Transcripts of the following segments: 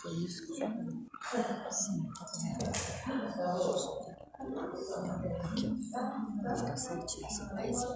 Foi isso que eu sim, aqui, ó. Vai ficar certinho essa peça.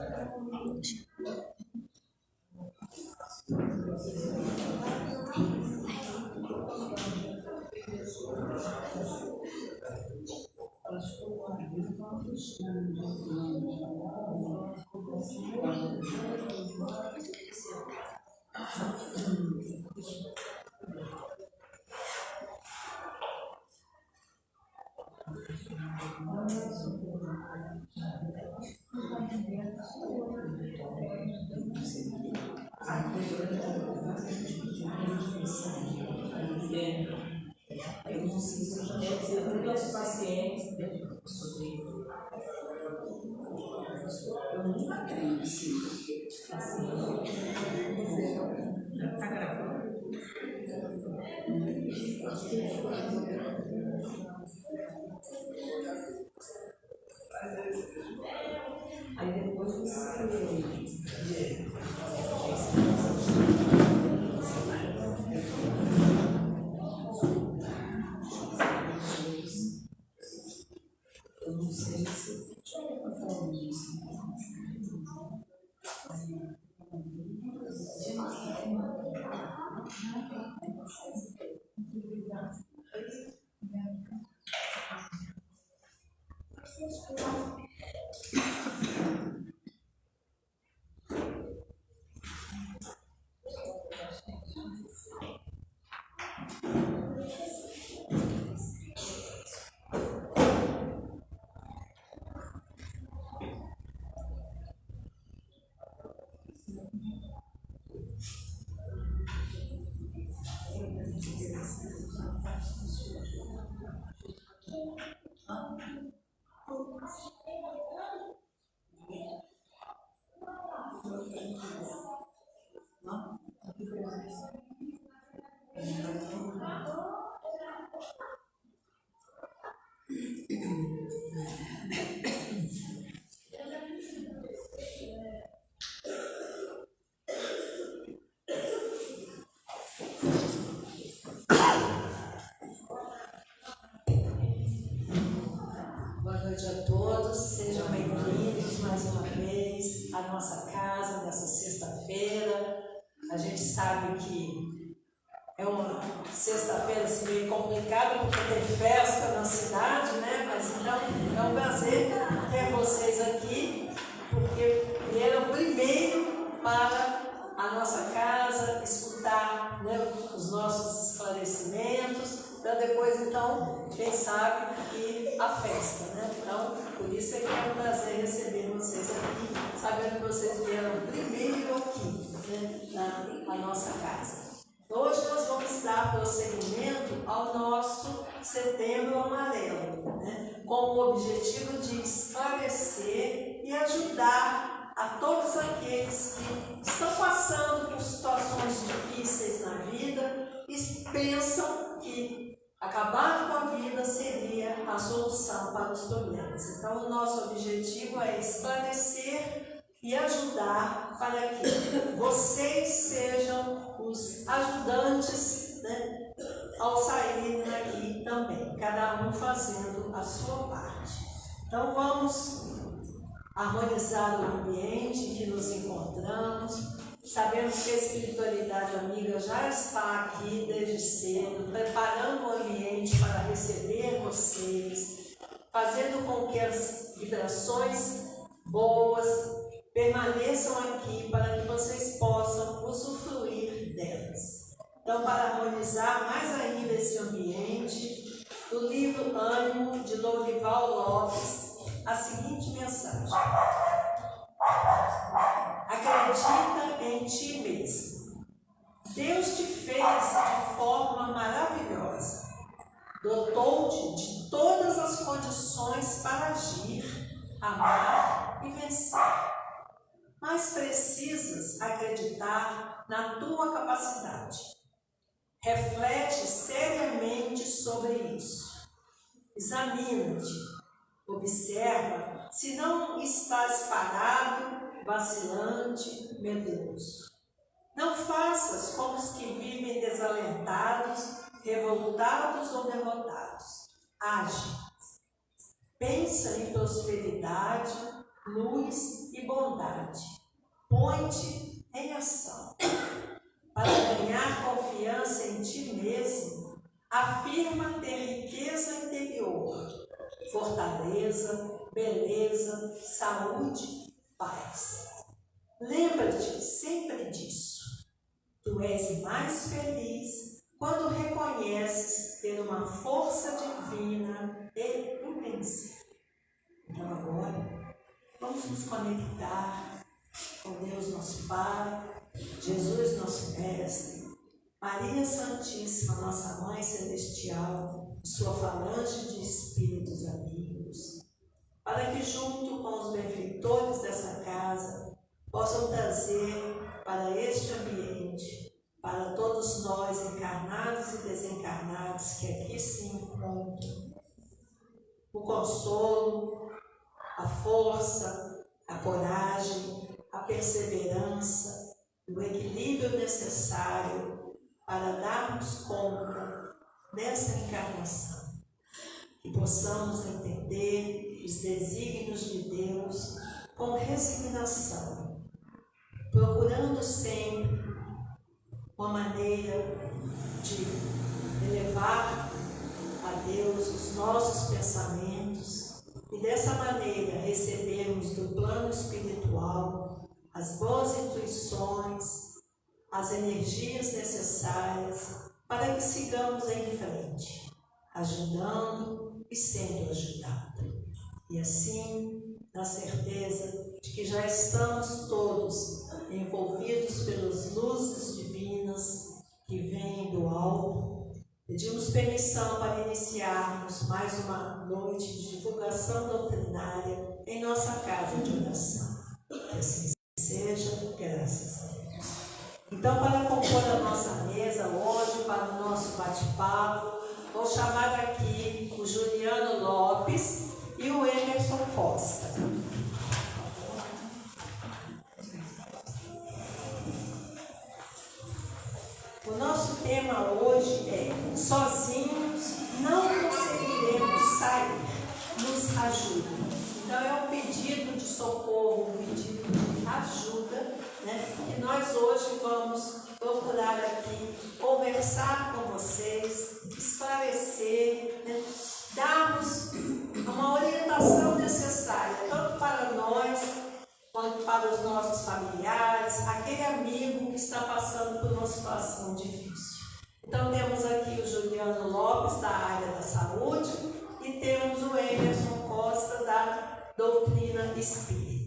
Não? Boa noite a todos, sejam bem-vindos mais uma vez à nossa casa nessa sexta-feira. A gente sabe que é uma sexta-feira assim, meio complicada porque tem festa na cidade, né? Mas então é um prazer ter vocês aqui, porque vieram primeiro para a nossa casa escutar, né, os nossos esclarecimentos, para depois então, quem sabe, ir à festa, né? Então, por isso é que é um prazer receber vocês aqui, sabendo que vocês vieram primeiro aqui, né, na nossa casa. Hoje nós vamos dar prosseguimento ao nosso Setembro Amarelo, né, com o objetivo de esclarecer e ajudar a todos aqueles que estão passando por situações difíceis na vida e pensam que acabar com a vida seria a solução para os problemas. Então, o nosso objetivo é esclarecer e ajudar para que vocês sejam os ajudantes, né, ao saírem daqui também, cada um fazendo a sua parte. Então, vamos harmonizar o ambiente em que nos encontramos. Sabemos que a espiritualidade amiga já está aqui desde cedo, preparando o ambiente para receber vocês, fazendo com que as vibrações boas permaneçam aqui para que vocês possam usufruir delas. Então, para harmonizar mais ainda esse ambiente, do livro Ânimo, de Lourival Lopes, a seguinte mensagem: acredita em ti mesmo. Deus te fez de forma maravilhosa, dotou-te de todas as condições para agir, amar e vencer. Mas precisas acreditar na tua capacidade. Reflete seriamente sobre isso. Examina-te, observa se não estás parado, vacilante, medroso. Não faças como os que vivem desalentados, revoltados ou derrotados. Age. Pensa em prosperidade, luz e bondade. Põe-te em ação. Para ganhar confiança em ti mesmo, afirma ter riqueza interior, fortaleza, beleza, saúde, paz. Lembra-te sempre disso. Tu és mais feliz quando reconheces ter uma força divina e invencível. Então agora, vamos nos conectar com Deus nosso Pai, Jesus nosso Mestre, Maria Santíssima, nossa Mãe Celestial, sua falange de espíritos amigos, para que junto com os benfeitores dessa casa possam trazer para este ambiente, para todos nós encarnados e desencarnados que aqui se encontram, o consolo, a força, a coragem, a perseverança, o equilíbrio necessário para darmos conta dessa encarnação. Que possamos entender os desígnios de Deus com resignação, procurando sempre uma maneira de elevar a Deus os nossos pensamentos e dessa maneira recebermos do plano espiritual as boas intuições, as energias necessárias para que sigamos em frente, ajudando e sendo ajudado. E assim, na certeza de que já estamos todos envolvidos pelas luzes divinas que vêm do alto, pedimos permissão para iniciarmos mais uma noite de divulgação doutrinária em nossa casa de oração. Que assim seja, nós hoje vamos procurar aqui conversar com vocês, esclarecer, né? Darmos uma orientação necessária, tanto para nós, quanto para os nossos familiares, aquele amigo que está passando por uma situação difícil. Então temos aqui o Juliano Lopes, da área da saúde, e temos o Emerson Costa, da doutrina espírita.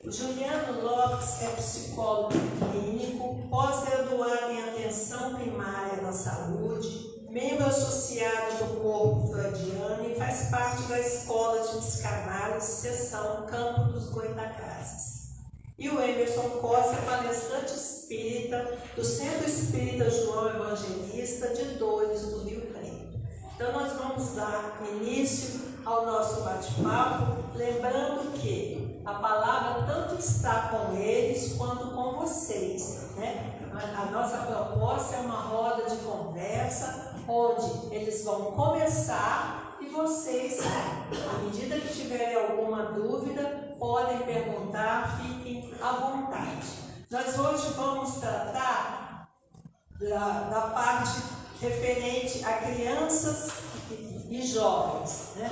O Juliano Lopes é psicólogo clínico, pós-graduado em atenção primária na saúde, membro associado do Corpo Freudiano e faz parte da Escola de Psicanálise, seção Campo dos Goitacazes. E o Emerson Costa é palestrante espírita do Centro Espírita João Evangelista de Dores do Rio Preto. Então nós vamos dar início ao nosso bate-papo, lembrando que a palavra tanto está com eles quanto com vocês, né? A nossa proposta é uma roda de conversa, onde eles vão começar e vocês, à medida que tiverem alguma dúvida, podem perguntar, fiquem à vontade. Nós hoje vamos tratar da parte referente a crianças e jovens, né?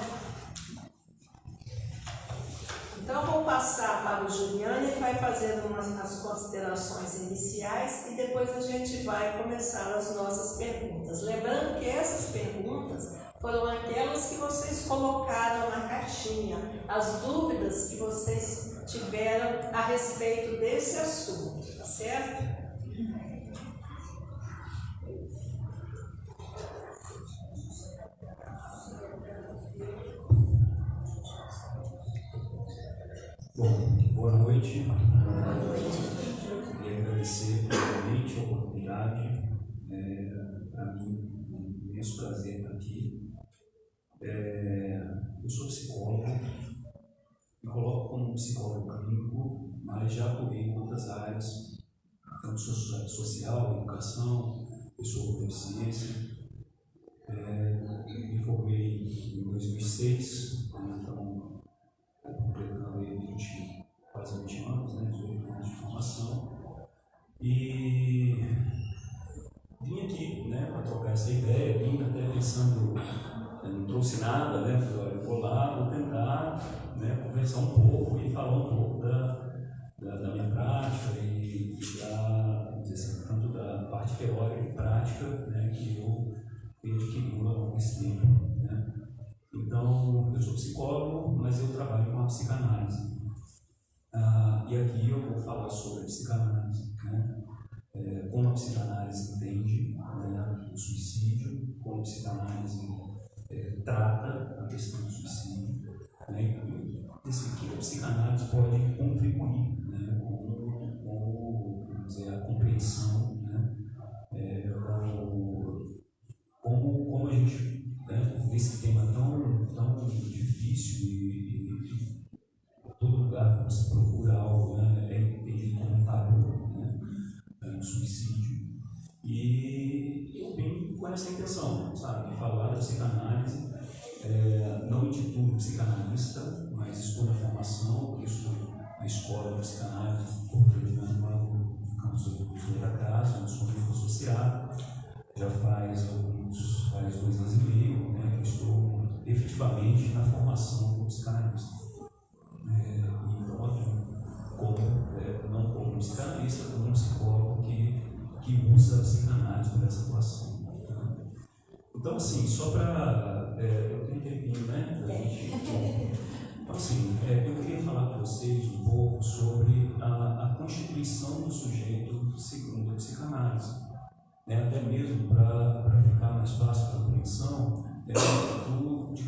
Então, eu vou passar para o Juliano, ele vai fazendo as considerações iniciais e depois a gente vai começar as nossas perguntas. Lembrando que essas perguntas foram aquelas que vocês colocaram na caixinha, as dúvidas que vocês tiveram a respeito desse assunto, tá certo? Bom, boa noite. Boa noite. Queria agradecer primeiramente a oportunidade. Para mim, é um imenso prazer estar aqui. Eu sou psicólogo, me coloco como psicólogo clínico, mas já atuei em outras áreas, campo social, educação, pessoa com deficiência. Me formei em 2006, então completando aí quase 20 anos, né, 18 anos de formação, e vim aqui, né, para trocar essa ideia, vim até pensando, não trouxe nada, né, falei, olha, eu vou lá, vou tentar, né, conversar um pouco e falar um pouco da minha prática e da, vamos dizer assim, tanto da parte teórica e prática, né, que eu fui adquirindo ao longo desse tempo, né. Então, eu sou psicólogo, mas eu trabalho com a psicanálise. E aqui eu vou falar sobre a psicanálise, né? Como a psicanálise entende, né, o suicídio, como a psicanálise trata a questão do suicídio, né? E que a psicanálise pode contribuir, né, com vamos dizer, a compreensão, né? Como a gente, né, nesse tema tão difícil e todo lugar que você procura algo, né, é entendido como um tabu, né, um suicídio. E eu vim com essa intenção, sabe, de falar da psicanálise. Não me intitulo psicanalista, mas estou na formação, estou na escola de psicanálise, coordenando lá no campus do Goitacazes, onde sou membro associado. Já faz 2 anos e meio, né, que eu estou efetivamente na formação como psicanalista. E então atuo não como psicanalista, como um psicólogo que usa a psicanálise para essa atuação. Tá? Então, assim, só para... eu tenho um tempinho, né? Então, assim, eu queria falar para vocês um pouco sobre a constituição do sujeito segundo a psicanálise. Até mesmo para ficar mais fácil a compreensão de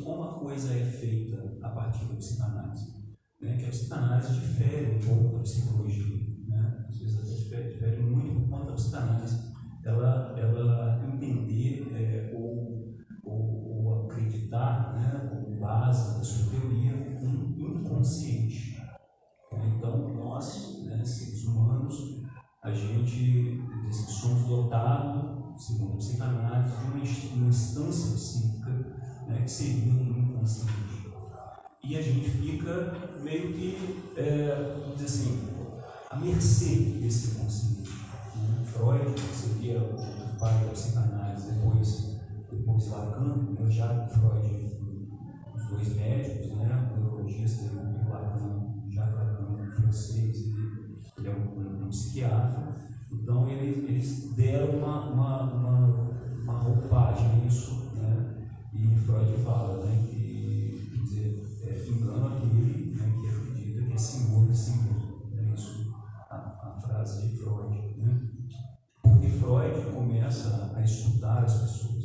como a coisa é feita a partir da psicanálise. Que a psicanálise difere um pouco da psicologia, né? Às vezes até difere muito por conta da psicanálise ela entender ou acreditar, né, como base da sua teoria, um inconsciente. Então, nós, né, seres humanos, a gente somos dotados, segundo a psicanálise, de uma instância psíquica, né, que seria um inconsciente. E a gente fica meio que, vamos dizer assim, à mercê desse inconsciente. Freud seria o pai da psicanálise, depois Lacan, né, já Freud, os dois médicos, né, o neurologista e o Lacan, já Lacan francês, ele é um psiquiatra. Então eles deram uma roupagem a isso, né, e Freud fala, né, que, quer dizer, engano aquele, né, que acredita que é senhor de si mesmo. É isso a frase de Freud, né? Porque Freud começa a estudar as pessoas,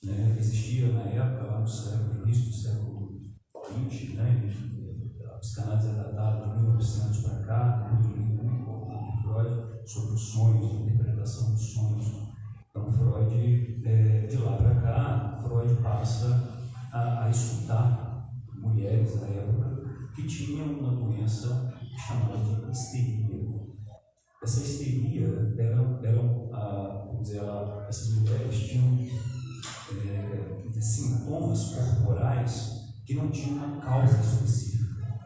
né? Existia na época, lá no início do século XX, né? A psicanálise é datada de 1900 para cá, depois de um livro muito importante de Freud sobre os sonhos, a interpretação dos sonhos. Então, Freud, de lá para cá, Freud passa a estudar mulheres da época que tinham uma doença chamada de histeria. Essa histeria essas mulheres tinham sintomas corporais que não tinham uma causa específica.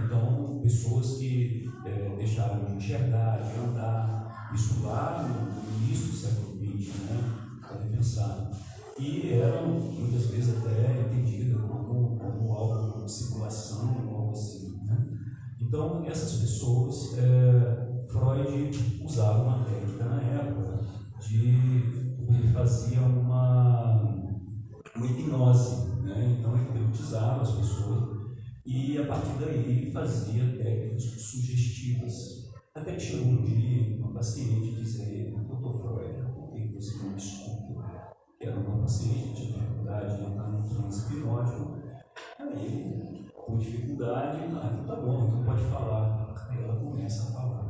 Então, pessoas que deixaram de enxergar, de andar, isso lá no início do século XX, né? Podem pensar. E eram, muitas vezes, até entendidas como algo de circulação, algo assim, né? Então, essas pessoas, Freud usava uma técnica na época ele fazia uma hipnose, né? Então, ele hipnotizava as pessoas e, a partir daí, fazia técnicas sugestivas. Até que chegou um dia, uma paciente disse a ele: doutor Freud, por que você não me escuta? Era uma paciente que tinha dificuldade de entrar num transe hipnótico. Aí, com dificuldade, então tá bom, então pode falar. Aí ela começa a falar.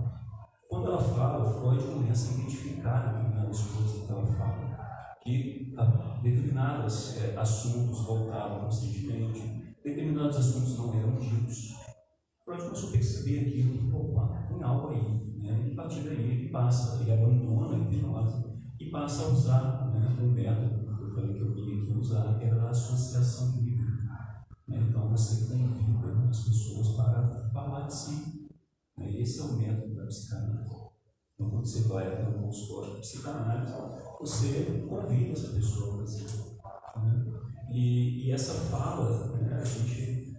Quando ela fala, Freud começa a identificar determinadas coisas que ela fala, que determinados assuntos voltavam constantemente, determinados assuntos não eram ditos. Freud começou a perceber aquilo e falou: tem algo aí, né? E a partir daí ele abandona a hipnose e passa a usar, né, um método que eu falei que eu ia aqui usar, que era a associação livre. Então você convida as pessoas para falar de si. Esse é o método da psicanálise. Então, quando você vai até um consultório de psicanálise, você convida essa pessoa a fazer. E essa fala, né, a gente,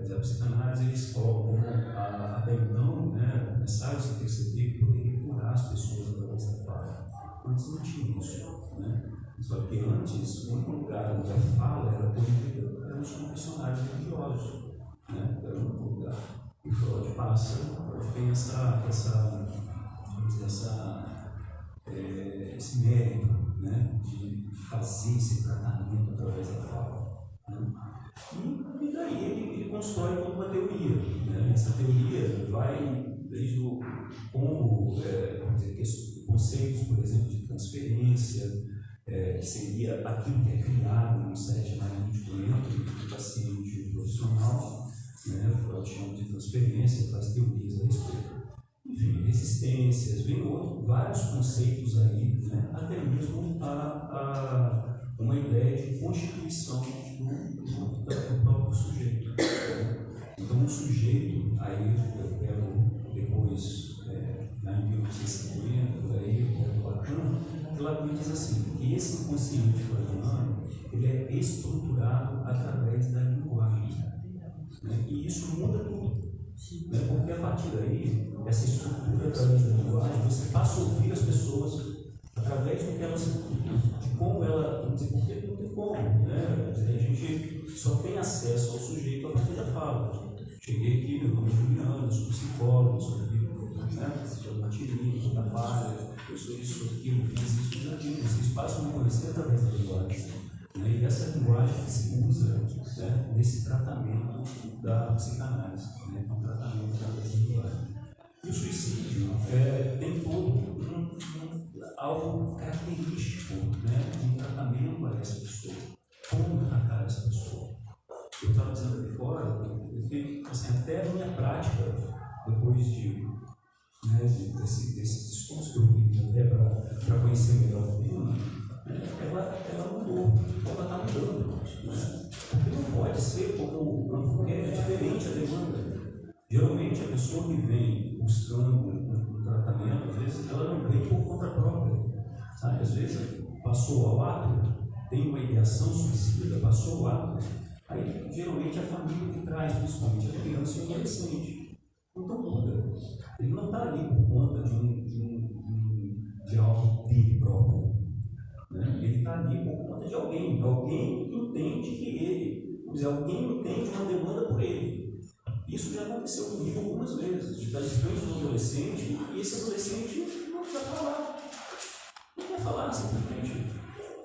da psicanálise, eles colocam até então, né, começaram a se perceber que poderia curar as pessoas através da fala. Antes não tinha isso, né? Só que antes, o único lugar onde a fala era proibida eram os confessionários religiosos, né? Era o único lugar. E Freud tem esse mérito, né, de fazer esse tratamento através da fala. Né? E daí ele constrói toda uma teoria. Né? Essa teoria vai desde conceitos, por exemplo, de transferência, que seria aquilo que é criado num set analítico entre o paciente e o profissional. Freud chama de transferência, faz teorias a respeito. Enfim, resistências, vem vários conceitos aí, né? Até mesmo uma ideia de constituição do próprio sujeito. Então, o sujeito, aí eu pego depois, em 1950, por aí, eu pego Lacan diz assim, que esse inconsciente freudiano, ele é estruturado através da linguagem. E isso muda tudo, né? Porque a partir daí, essa estrutura através da linguagem, você passa a ouvir as pessoas através do que elas, de como ela, vamos dizer, porque não tem como, né? A gente só tem acesso ao sujeito a partir da fala. Cheguei aqui, meu nome é Juliano, eu sou psicólogo, sou filho, né? Sou batirinho, sou trabalho, eu sou isso, sou aquilo, fiz isso, fiz aquilo. Vocês passam a me conhecer através da linguagem. E essa linguagem que se usa, né, nesse tratamento da psicanálise, né, um tratamento através da linguagem. E o suicídio tem todo algo característico, né, de um tratamento para essa pessoa. Como tratar essa pessoa? Eu estava dizendo aqui fora, assim, até a minha prática, depois desses estudos que eu fiz, até para conhecer melhor o tema, ela mudou, ela está mudando. aparecer como é diferente a demanda. Geralmente, a pessoa que vem buscando um tratamento, às vezes, ela não vem por conta própria. Sabe? Às vezes, passou ao ato, tem uma ideação suicida, passou ao ato. Aí, geralmente, a família que traz, principalmente a criança e o adolescente. Então, muda. Ele não está ali por conta de algo dele próprio. Né? Ele está ali por conta de alguém. Alguém entende que ele, alguém entende uma demanda por ele. Isso já aconteceu comigo algumas vezes, de estar de frente do adolescente e esse adolescente não quer falar. Não quer falar simplesmente.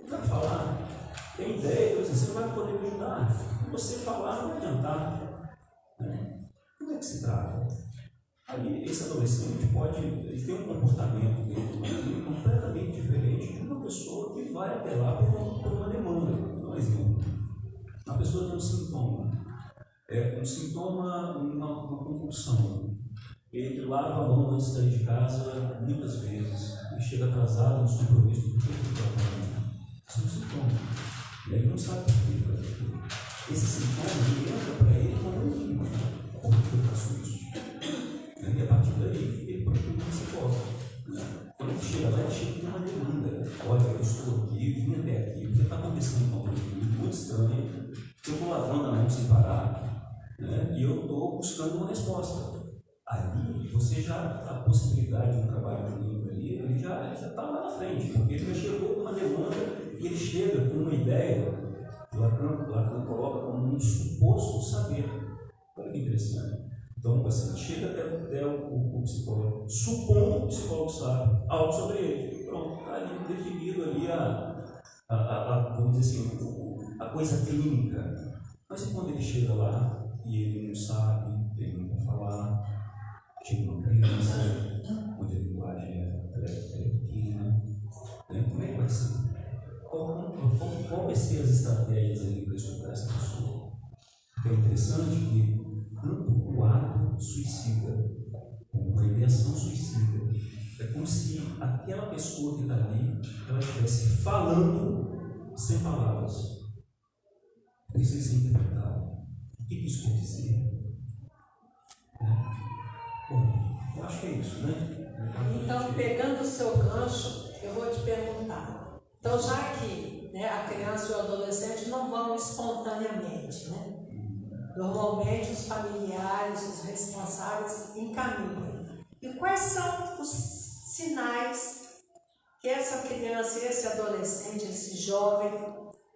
Não quer falar. Tem ideia, você não vai poder me ajudar. Se você falar, não vai adiantar. Né? Como é que se trata? Aí esse adolescente ele tem um comportamento dentro do mundo completamente diferente de uma pessoa que vai apelar por uma demanda. Por exemplo, a pessoa tem um sintoma. Um sintoma, uma compulsão. Ele lava a mão antes de sair de casa muitas vezes. Ele chega atrasado nos compromissos do tempo do trabalho. Isso é um sintoma. E ele não sabe por que ele faz aquilo. Esse sintoma entra para ele como um livro. Como que eu faço isso? E a partir daí ele procura um psicólogo. Quando ele chega lá, ele chega com uma demanda. Olha, eu estou aqui, vim até aqui, o que está acontecendo com a comigo? Muito estranho. Eu estou lavando a mão sem parar. E eu estou buscando uma resposta. Ali, a possibilidade de um trabalho clínico ali, ele já está lá na frente, porque ele já chegou com uma demanda e ele chega com uma ideia, Lacan coloca como um suposto saber. Olha que interessante. Então, o paciente chega até o psicólogo, supondo que o psicólogo sabe algo sobre ele. E pronto, está ali definido ali vamos dizer assim, a coisa clínica. Mas e quando ele chega lá, e ele não sabe, ele não quer falar, chega uma criança, onde a linguagem é pequena, como é que vai ser? Qual vai ser as estratégias ali para escutar essa pessoa? É interessante que tanto o ato suicida, como a ideação suicida, é como se aquela pessoa que está ali, ela estivesse falando sem palavras. Precisa ser interpretado. O que isso quer dizer? Bom, eu acho que é isso, né? Então, pegando o seu gancho, eu vou te perguntar. Então, já que a criança e o adolescente não vão espontaneamente, normalmente os familiares, os responsáveis encaminham. E quais são os sinais que essa criança, esse adolescente, esse jovem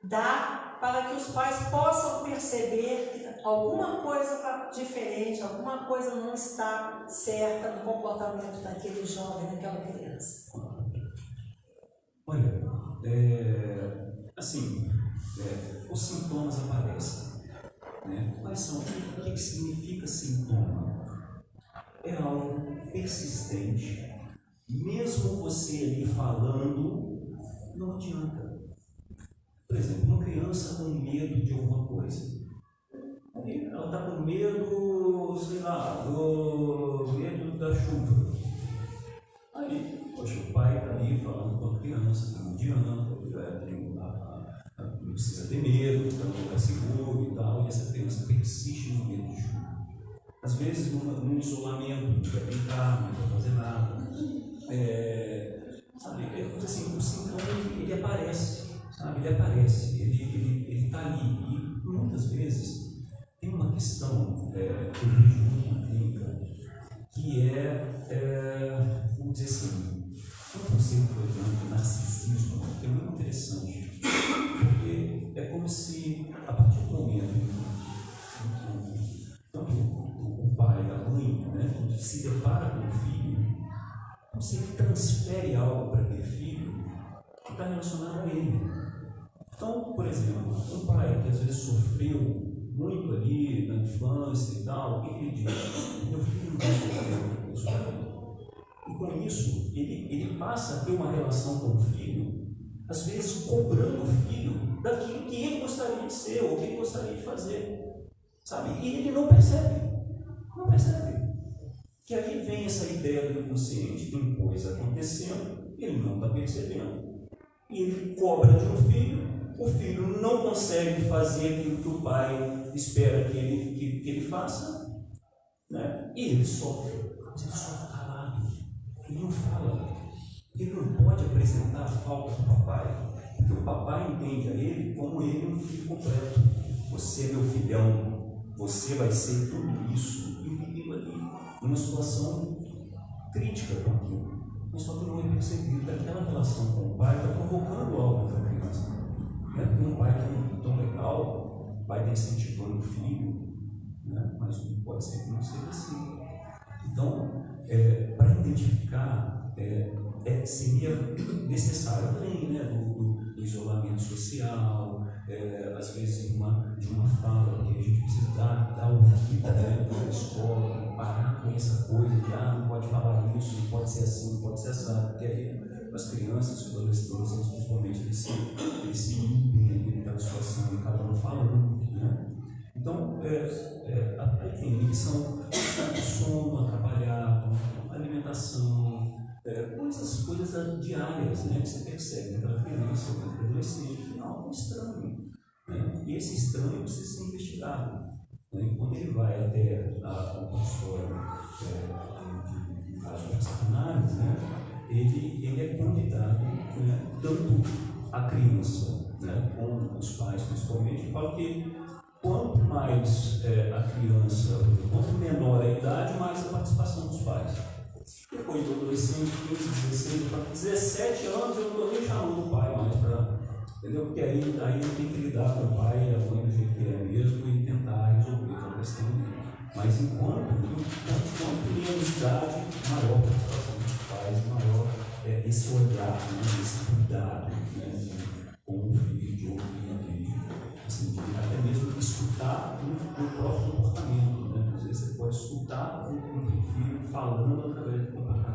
dá para que os pais possam perceber que alguma coisa está diferente, alguma coisa não está certa no comportamento daquele jovem, daquela criança? Olha, os sintomas aparecem. Quais são? O que significa sintoma? É algo persistente. Mesmo você ali falando, não adianta. Por exemplo, uma criança com medo de alguma coisa. Ela está com medo, sei lá, do medo da chuva. Aí, poxa, o pai está ali falando com a criança, está mediando, não precisa ter medo, está num lugar seguro e tal, e essa criança persiste no medo de chuva. Às vezes, num isolamento, não vai brincar, não vai fazer nada. O sintoma, ele aparece. Ele aparece, ele está ali. E muitas vezes tem uma questão que eu vejo muito na clínica, que vamos dizer assim, um conceito de narcisismo, que é muito interessante, porque é como se, a partir do momento que tanto o pai e a mãe, quando se depara com o filho, você transfere algo para aquele filho que está relacionado a ele. Então, por exemplo, um pai que às vezes sofreu muito ali na infância e tal, o que ele diz? Meu filho não vai sofrer. E com isso, ele passa a ter uma relação com o filho, às vezes cobrando o filho daquilo que ele gostaria de ser ou que ele gostaria de fazer. E ele não percebe. Não percebe. Que aí vem essa ideia do inconsciente, tem coisa acontecendo, ele não está percebendo. E ele cobra de um filho, o o filho não consegue fazer aquilo que o pai espera que ele faça, né? E ele sofre, mas ele sofre calado, ele não fala, ele não pode apresentar a falta do papai, porque o papai entende a ele como ele um filho completo. Você, meu filhão, você vai ser tudo isso, e o menino ali, numa situação crítica com aquilo, mas só que não é percebido. Aquela relação com o pai está provocando algo na criança. Não é porque um pai tão legal, o pai está incentivando o filho, né? Mas não pode ser que não seja assim. Então, para identificar, seria necessário além, né, do isolamento social, às vezes de uma fala que a gente precisa dar ouvido, né, na escola, parar com essa coisa de não pode falar isso, não pode ser assim, não pode ser assado, porque aí as crianças, os adolescentes, principalmente, eles se inibem ali naquela situação e acabam falando, né? Então, aí tem inibição, sono atrapalhado, alimentação, coisas diárias, né, que você percebe naquela criança, naquele adolescente, algo estranho, né? E esse estranho precisa ser investigado, né? Quando ele vai até a consultório de caso de psicanálise, né, ele é convidado, né, tanto a criança, né, como os pais principalmente, fala que quanto mais a criança, quanto menor a idade, mais a participação dos pais. Depois do adolescente, 15, 16, 17 anos, eu não estou nem chamando o pai mais para. Entendeu? Porque aí tem que lidar com o pai e a mãe do jeito que é mesmo e tentar resolver a questão dele. Mas enquanto menos idade, maior a participação dos pais, maior esse olhar, né, esse cuidado, né, com o filho, de ouvir, assim, até mesmo escutar o próprio comportamento, né? Às vezes você pode escutar o filho falando através do comportamento.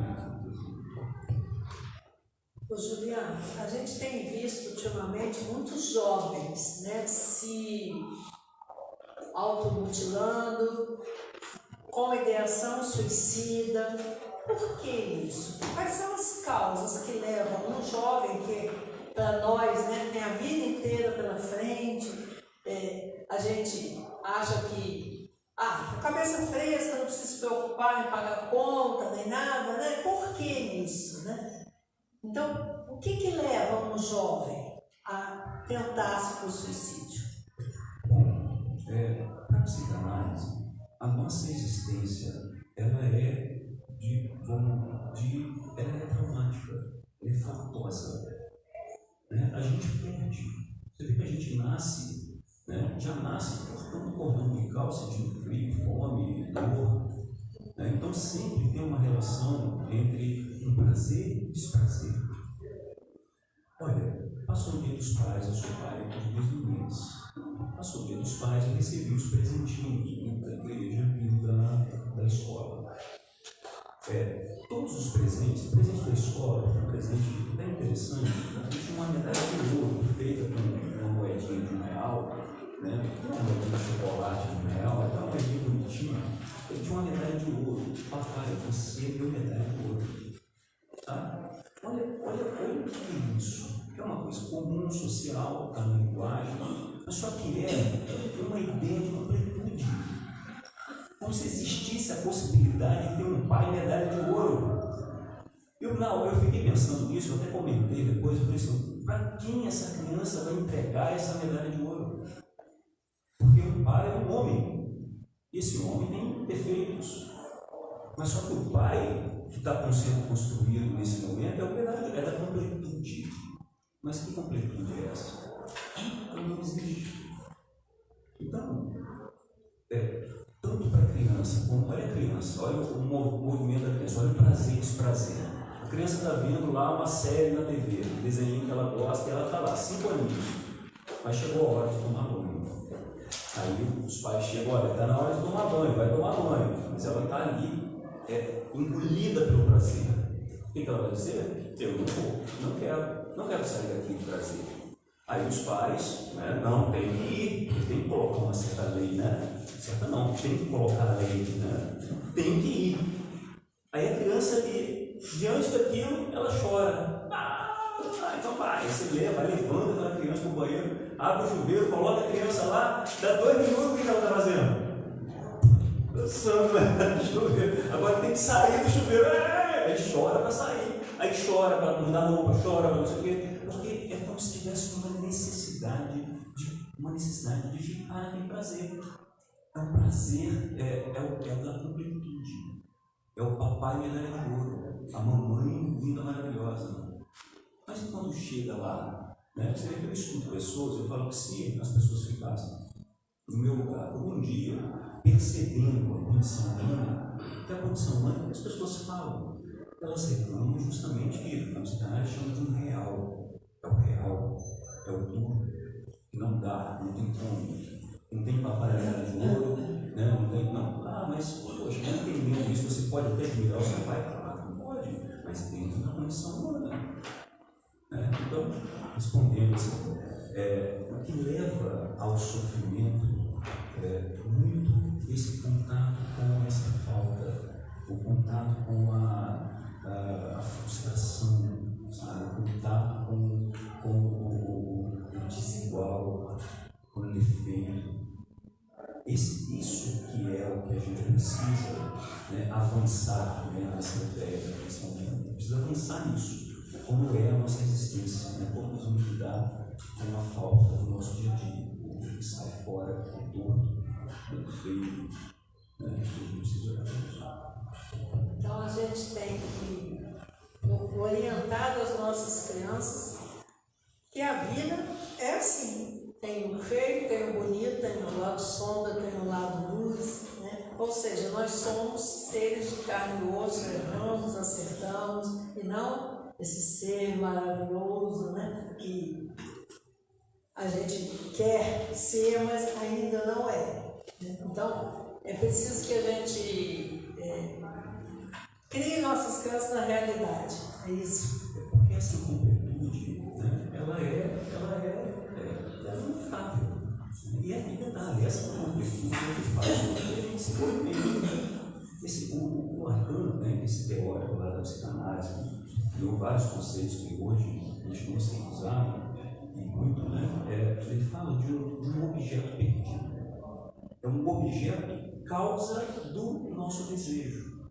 Ô Juliana, a gente tem visto ultimamente muitos jovens, né, se automutilando, com ideação suicida. Por que isso? Quais são as causas que levam um jovem que, para nós, né, tem a vida inteira pela frente, a gente acha que a cabeça fresca, não precisa se preocupar em pagar conta, nem nada, né? Por que isso, né? Então, o que leva um jovem a tentar-se por suicídio? Bom, para a psicanálise, a nossa existência, ela é traumática, ela é faltosa, né? A gente perde. Você vê que a gente nasce, né? Já nasce cortando o cordão umbilical, sentindo frio, fome, dor, né? Então sempre tem uma relação entre um prazer e desprazer. Olha, passou o dia dos pais, eu sou pai de 2 meninas. Passou o dia dos pais, eu recebi os presentinhos vindo da igreja, vindo da escola. Todos os presentes, o presente da escola foi um presente bem interessante. A gente tinha uma medalha de ouro feita com uma moedinha de R$1, né? Uma moedinha de chocolate de R$1, então uma moedinha bonitinha. Ele tinha uma medalha de ouro. Papai, você deu medalha de ouro. Tá? Olha o que é isso. É uma coisa comum, social, está na linguagem, mas só que é uma ideia de completude. Como se existisse a possibilidade de ter um pai medalha de ouro. Eu fiquei pensando nisso, eu até comentei depois, eu falei assim, para quem essa criança vai entregar essa medalha de ouro? Porque o pai é um homem, e esse homem tem defeitos. Mas só que o pai que está sendo construído nesse momento é da completude. Mas que completude é essa? Não existe. Então, tanto para a criança, como olha a criança, olha o movimento da criança, olha o prazer e desprazer. A criança está vendo lá uma série na TV, um desenho que ela gosta, e ela está lá, 5 aninhos. Mas chegou a hora de tomar banho. Aí os pais chegam, olha, está na hora de tomar banho, vai tomar banho. Mas ela está ali, engolida pelo prazer. O que ela vai dizer? Eu não vou, não quero sair daqui do prazer. Aí os pais, né, não, tem que ir, tem que colocar uma certa lei, né? Certa não, tem que colocar a lei, né? Tem que ir. Aí a criança ali, diante daquilo, ela chora. Então vai, você vai levando aquela criança para o banheiro. abre o chuveiro, coloca a criança lá, dá 2 minutos, o que ela está fazendo? Dançando no chuveiro. Agora tem que sair do chuveiro, aí chora para sair, aí chora para mudar a roupa, chora para não sei o quê, porque é como se tivesse uma necessidade de ficar naquele prazer. É um prazer, é da completude. É o papai medalha de ouro, a mamãe linda, maravilhosa. Mas quando chega lá, né, você vê que eu escuto pessoas, eu falo que se as pessoas ficassem no meu lugar por um dia, percebendo a condição humana, que a condição humana, as pessoas falam, elas reclamam justamente que a psicanálise chama de um real. É o real, é o duro, que não dá, não tem como. Não tem papai de ouro, né? Não tem, não. Mas, poxa, não entendendo isso, você pode até admirar o seu pai? Claro, não pode, mas dentro da condição humana. Então, respondendo assim, o que leva ao sofrimento muito esse contato com essa falta, o contato com a frustração, sabe? O contato com o desigual, com o defeito. Isso que é o que a gente precisa, né, avançar, né, nessa ideia, nesse momento. Precisa avançar nisso. Como é a nossa existência, né? Como nós vamos lidar com a falta do nosso dia a dia, o que sai fora, que é torto, muito feio, né? A gente precisa olhar para isso. Então a gente tem que orientar as nossas crianças que a vida é assim. Tem o feio, tem o bonito, tem o lado sombra, tem o lado luz, né? Ou seja, nós somos seres de carne e osso, erramos, acertamos, e não esse ser maravilhoso, né? Que a gente quer ser, mas ainda não é. Né? Então, é preciso que a gente crie nossas crianças na realidade. É isso. Porque essa completude, né, ela é imutável. E é verdade, essa completude que faz a gente se movimenta. O Lacan, né, esse teórico lá da psicanálise, criou vários conceitos que hoje a gente não se usar, e muito, né? Ele fala de um objeto perdido. É um objeto causa do nosso desejo.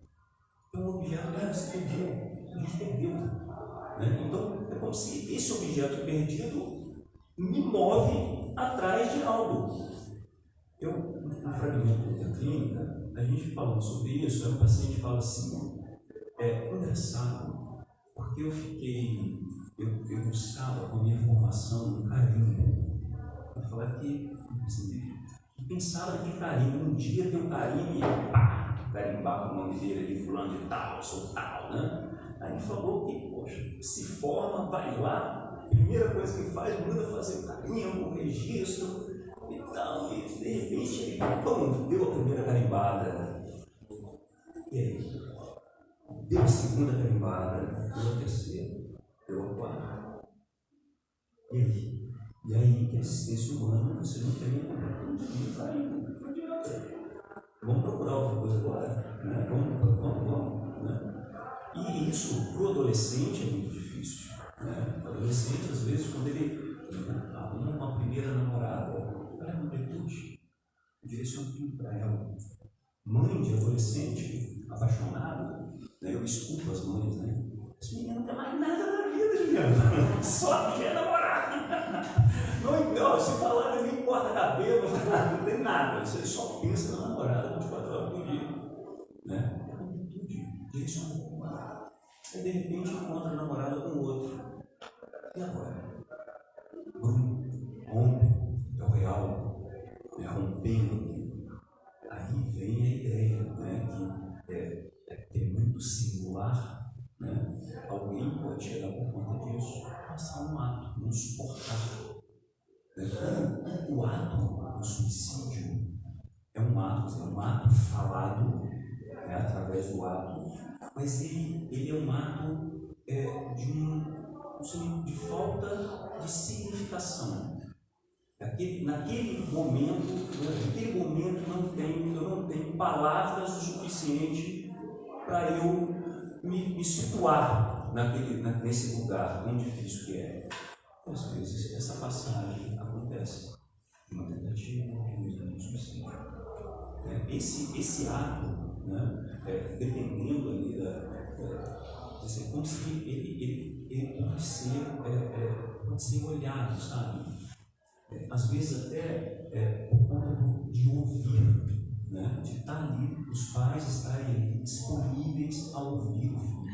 É um objeto que se perdeu, a gente perdeu. Né? Então, é como se esse objeto perdido me move atrás de algo. No fragmento da clínica, a gente falando sobre isso, o paciente fala assim, engraçado, porque eu buscava com a minha formação um carinho. Eu falava que pensava que carinho, um dia tem um carinho e carimbar com o nome dele ali, fulano de tal, eu sou tal, né? Aí ele falou que, poxa, se forma, vai lá, primeira coisa que faz, manda fazer o carinho, o registro e tal, e de repente ele, deu a primeira carimbada. E aí? Deu a segunda carimbada, deu a terceira, deu a quarta. E aí, que a existência humana, você não tem não adianta. Vamos procurar outra coisa agora, né? Vamos, né? E isso, para o adolescente, é muito difícil. Né? O adolescente, às vezes, quando ele arruma uma primeira namorada, ela é uma completude, direciona tudo para ela. Mãe de adolescente apaixonada, né? Eu escuto as mães, né? Esse menino não quer mais nada na vida, Juliana. Só quer namorar. Não, se falar, ninguém corta cabelo, não tem nada. Você só pensa na namorada 24 horas por dia. Né? É completude, direciona para o lado. Aí, de repente, encontra a namorada com o outro. E agora? Rompe, é o real, rompendo. Aí vem a ideia, né, que é muito singular, né? Alguém pode chegar por conta disso, passar um ato, não suportar. Né? O ato do suicídio é um ato falado, né, através do ato, mas ele é um ato de falta de significação. Naquele momento eu não tenho palavras o suficiente para eu me situar nesse lugar tão difícil que é. Às vezes essa passagem acontece. esse ato, né, dependendo ali como se ele pode ser olhado, sabe? Às vezes até por conta de ouvir, né? De estar ali, os pais estarem ali disponíveis a ouvir o filho.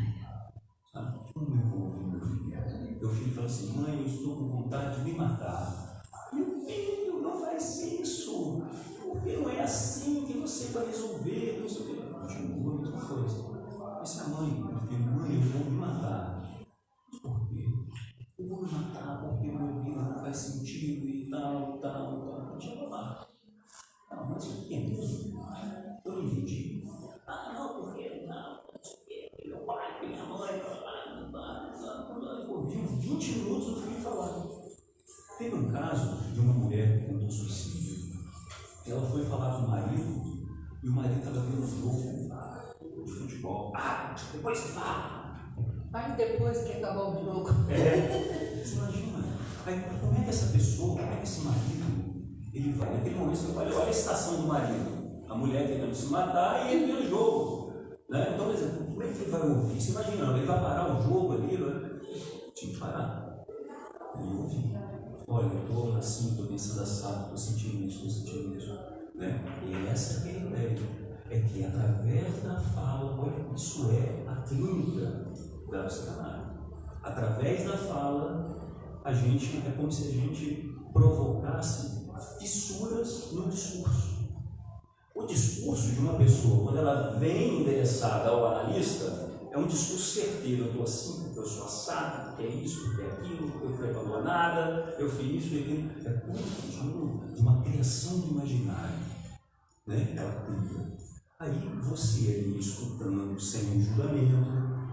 Sabe? Como eu vou ouvir meu filho? Meu filho fala assim: mãe, eu estou com vontade de me matar. Meu filho, não faz isso, porque não é assim que você vai resolver. Não sei o que. Continua a mesma coisa. Essa é a mãe, meu filho: mãe, eu vou me matar. Por quê? Eu vou me matar porque meu vida não faz sentido e tal. Deixa lá. Não, mas o que é mesmo? Eu não entendi. Não, porque não sei o quê. Meu pai, minha mãe, eu ouvi 20 minutos o filho falar. Teve um caso de uma mulher que tentou suicídio. Ela foi falar com o marido e o marido estava vendo um jogo de futebol. Depois fala. Mas depois que acabou o jogo. Você imagina. Aí, como é que essa pessoa, como é que esse marido, ele vai, naquele momento você olha a estação do marido, a mulher tentando se matar e ele vê o jogo. Né? Então, por exemplo, como é que ele vai ouvir? Você imagina, ele vai parar o jogo ali, tinha que parar. Ele ouve. Olha, eu estou assim, estou pensando assado, estou sentindo isso. Né? E essa é a ideia. É que através da fala, olha, isso é a clínica da psicanálise. Através da fala, é como se a gente provocasse fissuras no discurso. O discurso de uma pessoa, quando ela vem endereçada ao analista, é um discurso certeiro. Eu estou assim, porque eu sou assado, porque é isso, porque é aquilo, porque eu fui abandonada, eu fiz isso e aquilo. É tudo de uma criação do imaginário. Né? Ela cria. Aí você ali escutando sem julgamento,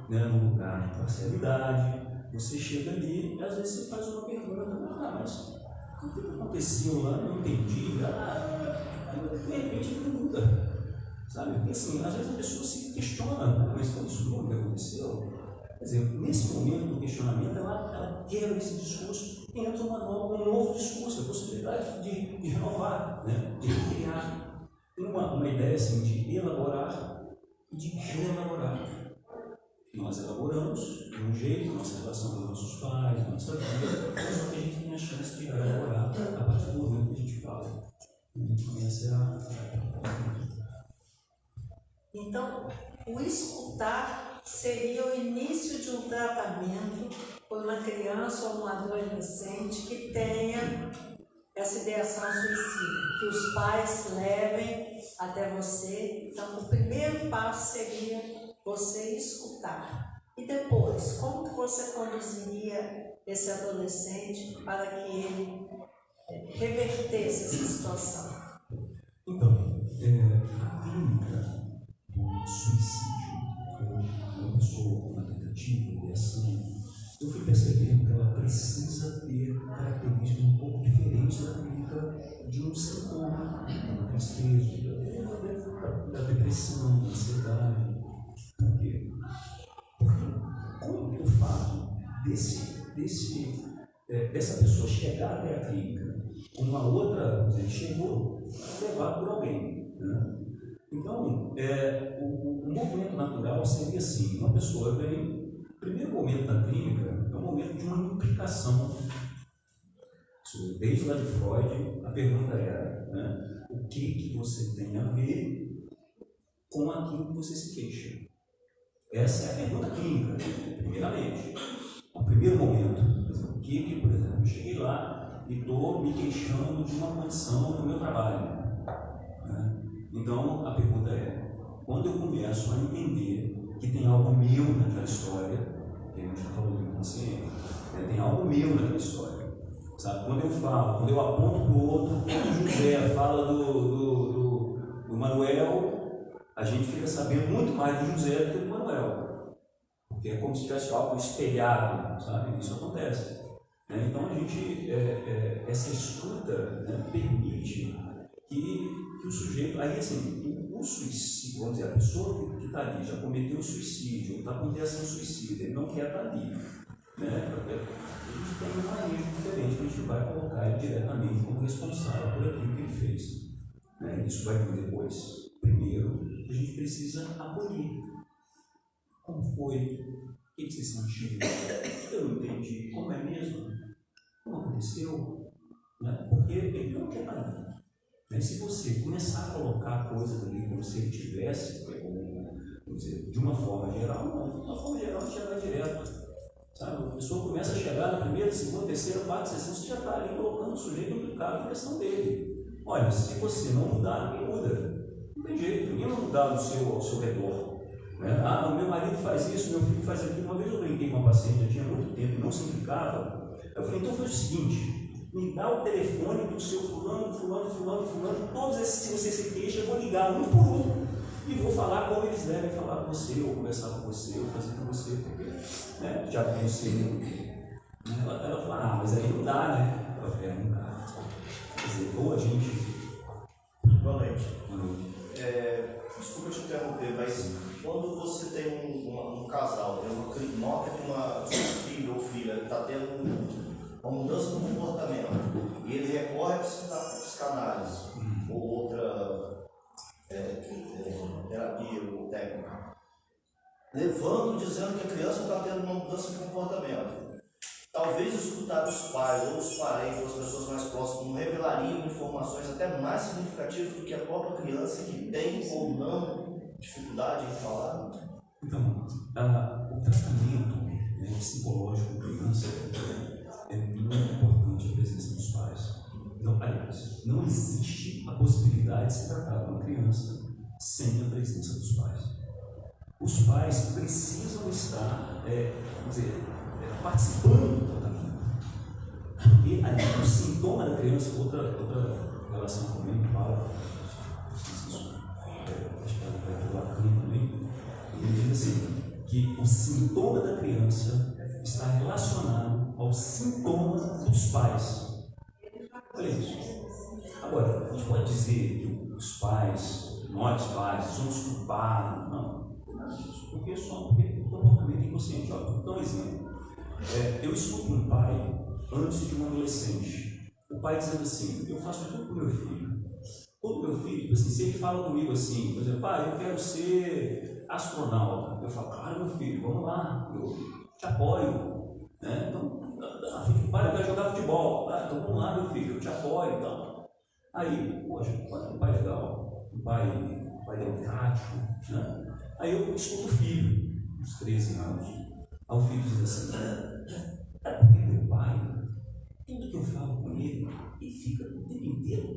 né, num lugar de parcialidade, você chega ali e às vezes você faz uma pergunta: mas o que aconteceu lá? Não entendi. De repente ele muda. Sabe? Porque assim, às vezes a pessoa se questiona: mas foi isso mesmo que aconteceu? Quer dizer, nesse momento do questionamento, ela quebra esse discurso e entra um novo discurso, a possibilidade de renovar, né, de recriar. Tem uma ideia assim de elaborar e de reelaborar. Nós elaboramos de um jeito, nossa relação com os nossos pais, nossa vida, só que a gente tem a chance de elaborar a partir do momento que a gente fala. A gente começa a... Então, o escutar seria o início de um tratamento por uma criança ou um adolescente que tenha essa ideação suicida, que os pais levem até você. Então, o primeiro passo seria você escutar. E depois, como que você conduziria esse adolescente para que ele revertesse essa situação? Então, a clínica do suicídio, uma pessoa com uma tentativa de ação, eu fui percebendo que ela precisa ter características um pouco diferentes da clínica de um sintoma, da tristeza, da depressão, da ansiedade. Por quê? Porque com o fato dessa pessoa chegar até a clínica com uma outra, chegou levado por alguém, né? Então, o movimento natural seria assim: uma pessoa vem. O primeiro momento da clínica é um momento de uma implicação. Desde lá de Freud, a pergunta era, né, o que você tem a ver com aquilo que você se queixa? Essa é a pergunta clínica, primeiramente. O primeiro momento, o que, por exemplo, eu cheguei lá e estou me queixando de uma condição no meu trabalho. Né? Então, a pergunta é: quando eu começo a entender que tem algo meu naquela história, que a gente já falou do inconsciente, tem algo meu naquela história. Sabe? Quando eu aponto para o outro, quando o José fala do Manuel, a gente fica sabendo muito mais do José do que do Manuel. Porque é como se tivesse algo espelhado, sabe? Isso acontece. Então a gente, essa escuta, né, permite que o sujeito, aí assim, o suicídio, vamos dizer, a pessoa que está ali já cometeu o suicídio, está com ideação suicida, ele não quer estar ali, né? A gente tem um manejo diferente, que a gente vai colocar ele diretamente como responsável por aquilo que ele fez. né? Isso vai vir depois. Primeiro, a gente precisa acolher. Como foi? O que você sentiu? Eu não entendi. Como é mesmo? Como aconteceu? Né? Porque ele não quer nada. Mas se você começar a colocar coisas ali como se ele tivesse, vamos dizer, de uma forma geral, não. De uma forma geral, você já vai direto. Sabe? A pessoa começa a chegar na primeira, segunda, terceira, quarta sessão, você já está ali colocando o sujeito implicado na questão dele. Olha, se você não mudar, ninguém muda. Não tem jeito, ninguém vai mudar ao seu redor. Né? Ah, o meu marido faz isso, meu filho faz aquilo. Uma vez eu brinquei com uma paciente, já tinha muito tempo e não se implicava. Eu falei, então faz o seguinte, me dá o telefone do seu fulano, todos esses que você se queixa, eu vou ligar um por um e vou falar como eles devem falar com você, ou conversar com você, ou fazer com você, porque né, já conheci. Ela falou, ah, mas aí não dá, né? Eu falei, não dá. Quer dizer, ou a gente. Boa noite. Desculpa te interromper, mas quando você tem um casal, nota que um filho ou filha está tendo uma mudança no comportamento e ele recorre à psicanálise ou outra terapia ou técnica, dizendo que a criança está tendo uma mudança de comportamento. Talvez escutar dos pais ou dos parentes ou das pessoas mais próximas não revelariam informações até mais significativas do que a própria criança que tem ou não dificuldade em falar. Então, o tratamento psicológico da criança é muito importante a presença dos pais. Não, aliás, não existe a possibilidade de se tratar uma criança sem a presença dos pais. Os pais precisam estar, participando do tratamento. Porque ali o sintoma da criança, outra relação também que fala, acho que é do Lacan também, ele diz assim, que o sintoma da criança está relacionado ao sintoma dos pais. Olha isso. Agora, a gente pode dizer que os pais, nós pais, somos culpados, não. Porque o comportamento inconsciente. Vou dar um exemplo. Eu escuto um pai antes de um adolescente. O pai dizendo assim, eu faço tudo com meu filho. Quando meu filho, assim, se ele fala comigo assim, por exemplo, pai, eu quero ser astronauta. Eu falo, claro, meu filho, vamos lá, eu te apoio. Né? Então, pai, eu quero jogar futebol. Então vamos lá, meu filho, eu te apoio. Então. Aí, poxa, um pai legal, um pai democrático. Né? Aí eu escuto o filho, uns 13 anos. Aí o filho diz assim, porque meu pai, tudo que eu falo com ele fica o tempo inteiro,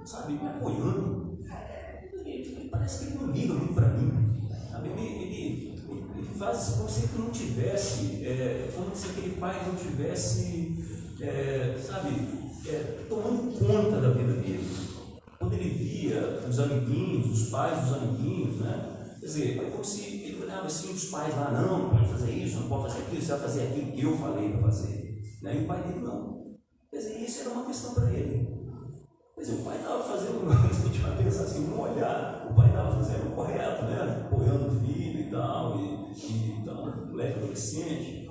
sabe, me apoiando. Ele parece que ele não liga muito para mim. Sabe? Ele faz como se ele não tivesse, como se aquele pai não tivesse, tomando conta da vida dele. Quando ele via os amiguinhos, os pais dos amiguinhos, né? Quer dizer, é como se ele olhava assim, os pais lá, não pode fazer isso, não pode fazer aquilo, você vai fazer aquilo que eu falei para fazer. Né? E o pai dele não. Quer dizer, isso era uma questão para ele. Quer dizer, o pai estava fazendo, a gente vai pensar assim, vamos olhar, o pai estava fazendo o correto, né? Apoiando o filho e tal, moleque adolescente.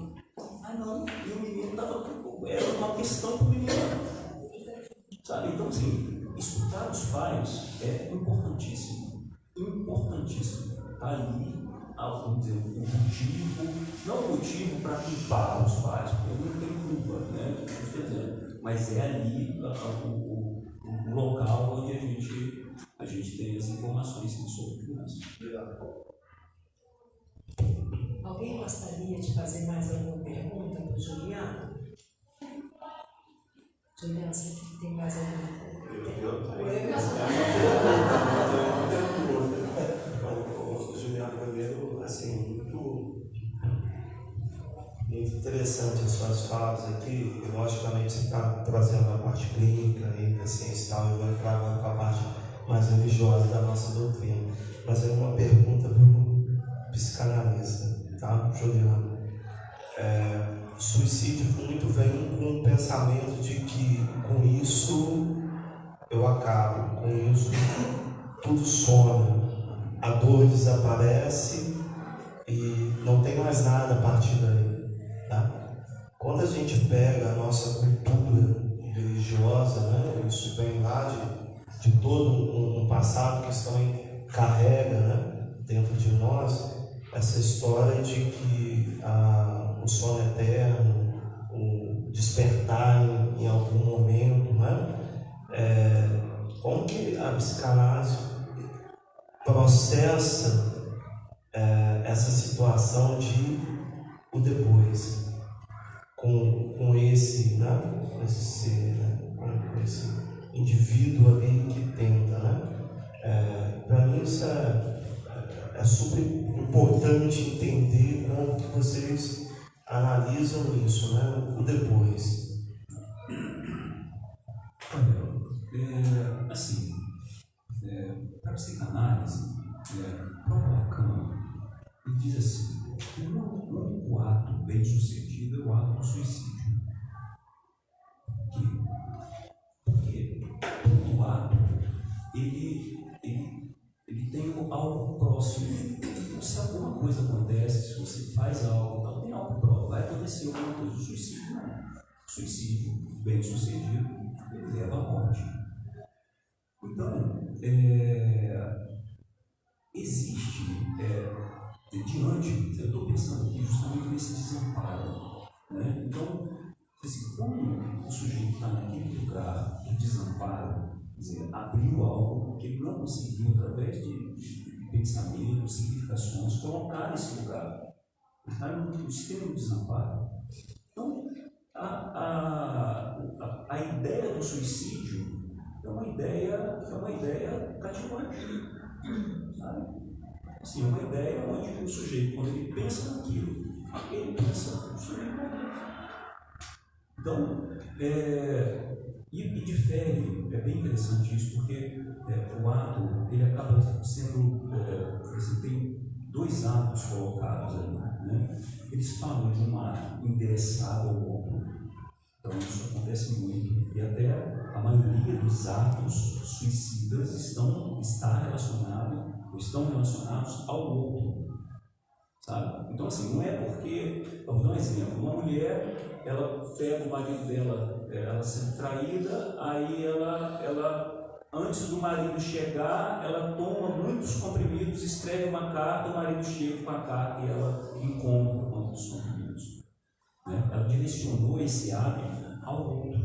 Ah não, e o menino estava, era uma questão para o menino. Sabe? Então assim, escutar os pais é importantíssimo. Importantíssimo. Está ali, vamos dizer, o motivo, não o motivo para culpar os pais, porque eu não tenho culpa, né? Mas é ali o local onde a gente tem as informações sobre criança. Alguém gostaria de fazer mais alguma pergunta para o Juliano? Juliano, você tem mais alguma pergunta? Juliano, primeiro, assim, muito interessante as suas falas aqui, e logicamente você está trazendo a parte clínica e da ciência e tal, eu vou entrar agora com a parte mais religiosa da nossa doutrina. Mas é uma pergunta para o psicanalista, tá, Juliano? Suicídio muito vem com o pensamento de que com isso eu acabo, com isso tudo some, a dor desaparece e não tem mais nada a partir daí. Tá? Quando a gente pega a nossa cultura religiosa, né, isso vem lá de todo um passado que isso também carrega, né, dentro de nós, essa história de que o sono eterno, o despertar em algum momento, né? Como que a psicanálise processa essa situação de o depois, com esse, né? Com esse ser, né? Com esse indivíduo ali que tenta, né? Para mim isso é super importante entender como que vocês analisam isso, né? O depois. Olha, assim, para a psicanálise, próprio Lacan, ele diz assim, que o único ato bem sucedido é o ato do suicídio. Porque todo ato, ele tem algo próximo. Se alguma coisa acontece, se você faz algo, então tem algo próximo, vai acontecer alguma coisa. O suicídio não. O suicídio bem sucedido, ele leva à morte. Então, existe, diante, eu estou pensando aqui justamente nesse desamparo, né? Então, assim, como o sujeito está naquele lugar de desamparo, quer dizer, abriu algo que ele não conseguiu, através de pensamentos, significações, colocar nesse lugar. Ele está no extremo desamparo. Então, a ideia do suicídio é uma ideia cativante, sabe? Assim, é uma ideia onde o sujeito, quando ele pensa naquilo, ele pensa justamente naquilo. Então, e difere, é bem interessante isso, porque o ato, ele acaba sendo, você tem dois atos colocados ali, né? Eles falam de um ato endereçado ao outro, então isso acontece muito, e até a maioria dos atos suicidas estão relacionados ao outro, sabe? Então, assim, não é porque, vou dar um exemplo, uma mulher, ela pega o marido dela, ela sendo traída, aí ela antes do marido chegar, ela toma muitos comprimidos, escreve uma carta, o marido chega com a carta e ela encontra com os comprimidos, né? Ela direcionou esse ato ao outro,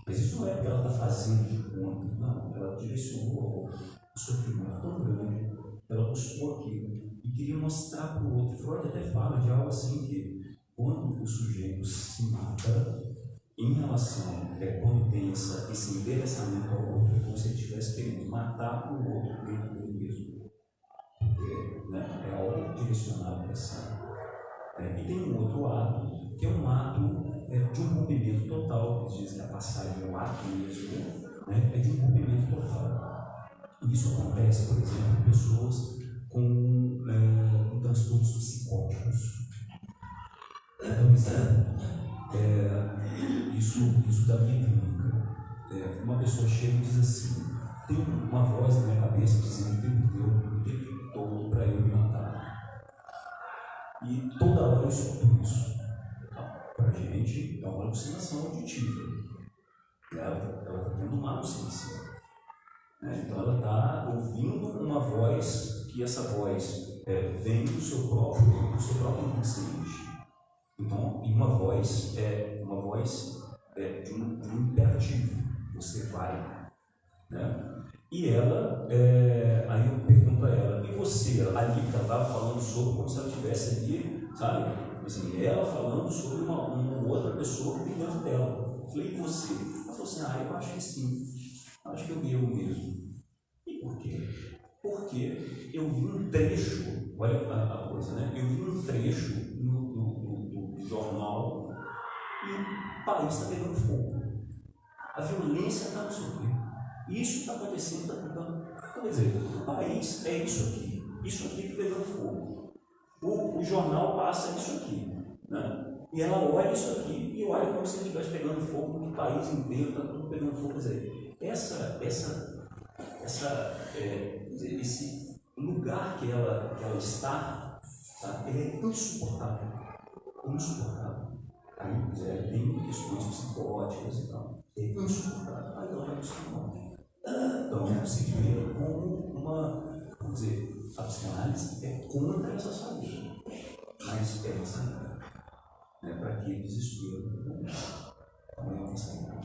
mas isso não é que ela está fazendo de conta, não, ela direcionou ao outro. O sofrimento tão grande, ela buscou aquilo e queria mostrar para o outro. Freud até fala de algo assim que quando o sujeito se mata em relação, quando pensa esse endereçamento ao outro, é como se ele estivesse querendo matar o outro dentro dele mesmo, porque, né, é algo direcionado para si. E tem um outro ato, que é um ato de um rompimento total, eles dizem que a passagem é um ato mesmo, né, é de um rompimento total. Isso acontece, por exemplo, em pessoas com transtornos psicóticos. Então, isso da minha clínica. Uma pessoa chega e diz assim, tem uma voz na minha cabeça dizendo o tempo todo para eu me matar. E toda hora eu escuto isso. Então, para a gente é uma alucinação auditiva. Ela está tendo uma alucinação. Então ela está ouvindo uma voz, que essa voz vem do seu próprio inconsciente. Então, e uma voz de um imperativo, você vai, né? E ela, aí eu pergunto a ela, e você, ali que ela estava falando sobre, como se ela estivesse ali, sabe? Assim, ela falando sobre uma outra pessoa que tem dentro dela. Eu falei, e você? Ela falou assim, eu acho que sim. Acho que eu mesmo. E por quê? Porque eu vi um trecho, olha a coisa, né? Eu vi um trecho no jornal e o país está pegando fogo. A violência está no subir. Isso está acontecendo, está pegando. Quer dizer, o país é isso aqui que pegando fogo. O jornal passa isso aqui, né? E ela olha isso aqui e olha como se estivesse pegando fogo, o país inteiro está tudo pegando fogo. Quer dizer, esse lugar que ela está, tá? Ele é insuportável. Aí tem questões psicóticas e tal. É insuportável. Aí ela vai buscar morte. se vê como vamos dizer, a psicanálise é contra essa saída, mas é uma saída, né, para que eles estudem. Não é uma saída,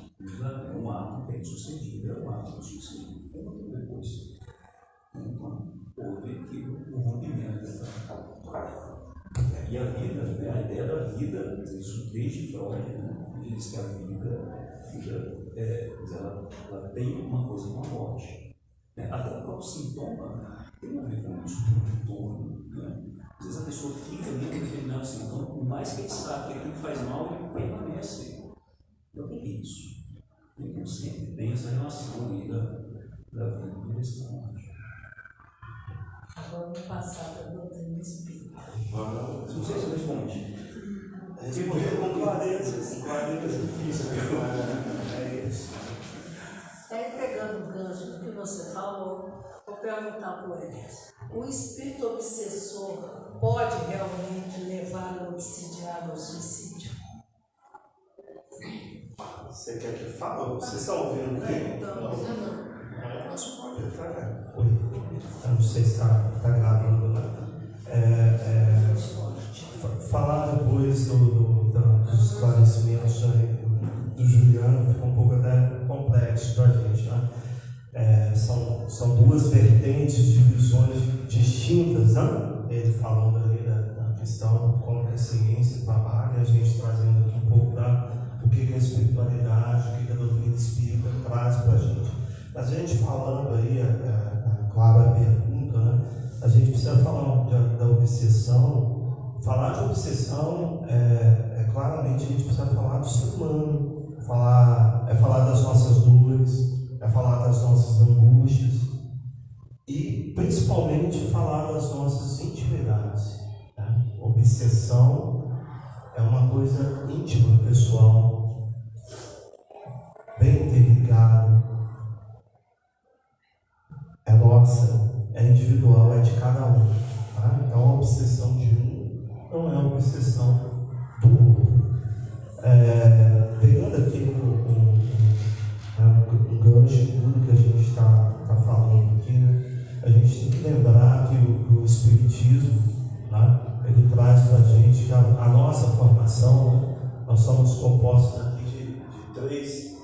é um ato bem sucedido, é um ato sucedido, depois. Então, houve aqui o rompimento dessa. E a vida, né, a ideia da vida, isso desde Freud, né, diz que a vida ela tem uma coisa com a morte. Né? Até o próprio sintoma tem a ver com isso, com o torno. Né? Às vezes a pessoa fica ali com determinado sintoma, por mais que ele sabe que aquilo faz mal, ele permanece. Então, é isso. Então, sempre tem essa relação aí da vida com essa morte. Vamos passar para a doutrina espírita. Não sei se eu respondi. Responder com clareza é difícil. É isso. Aí, pegando o gancho do que você falou, vou perguntar para o Elias. O espírito obsessor pode realmente levar o obsidiado ao suicídio? Você quer que fale? Vocês estão ouvindo bem? Não. Mas pode entrar. Oi. Eu não sei se está gravando, né? Falar depois dos esclarecimentos do Juliano fica um pouco até complexo para a gente, né? São duas vertentes de visões distintas, né? Ele falando ali da questão como que a ciência trabalha, a gente trazendo aqui um pouco do que a espiritualidade, o que a doutrina espírita traz para a gente. Mas a gente falando aí, claro, a pergunta, né? A gente precisa falar da obsessão. Falar de obsessão, claramente a gente precisa falar do ser humano, falar das nossas dores, falar das nossas angústias e principalmente falar das nossas intimidades. Né? Obsessão é uma coisa íntima, pessoal, bem interligada, é nossa, é individual, é de cada um. Tá? Então a obsessão de um não é uma obsessão do outro. Pegando aqui um gancho de tudo que a gente está falando aqui, né? A gente tem que lembrar que o Espiritismo, né, ele traz para a gente que a nossa formação, né, nós somos compostos aqui de três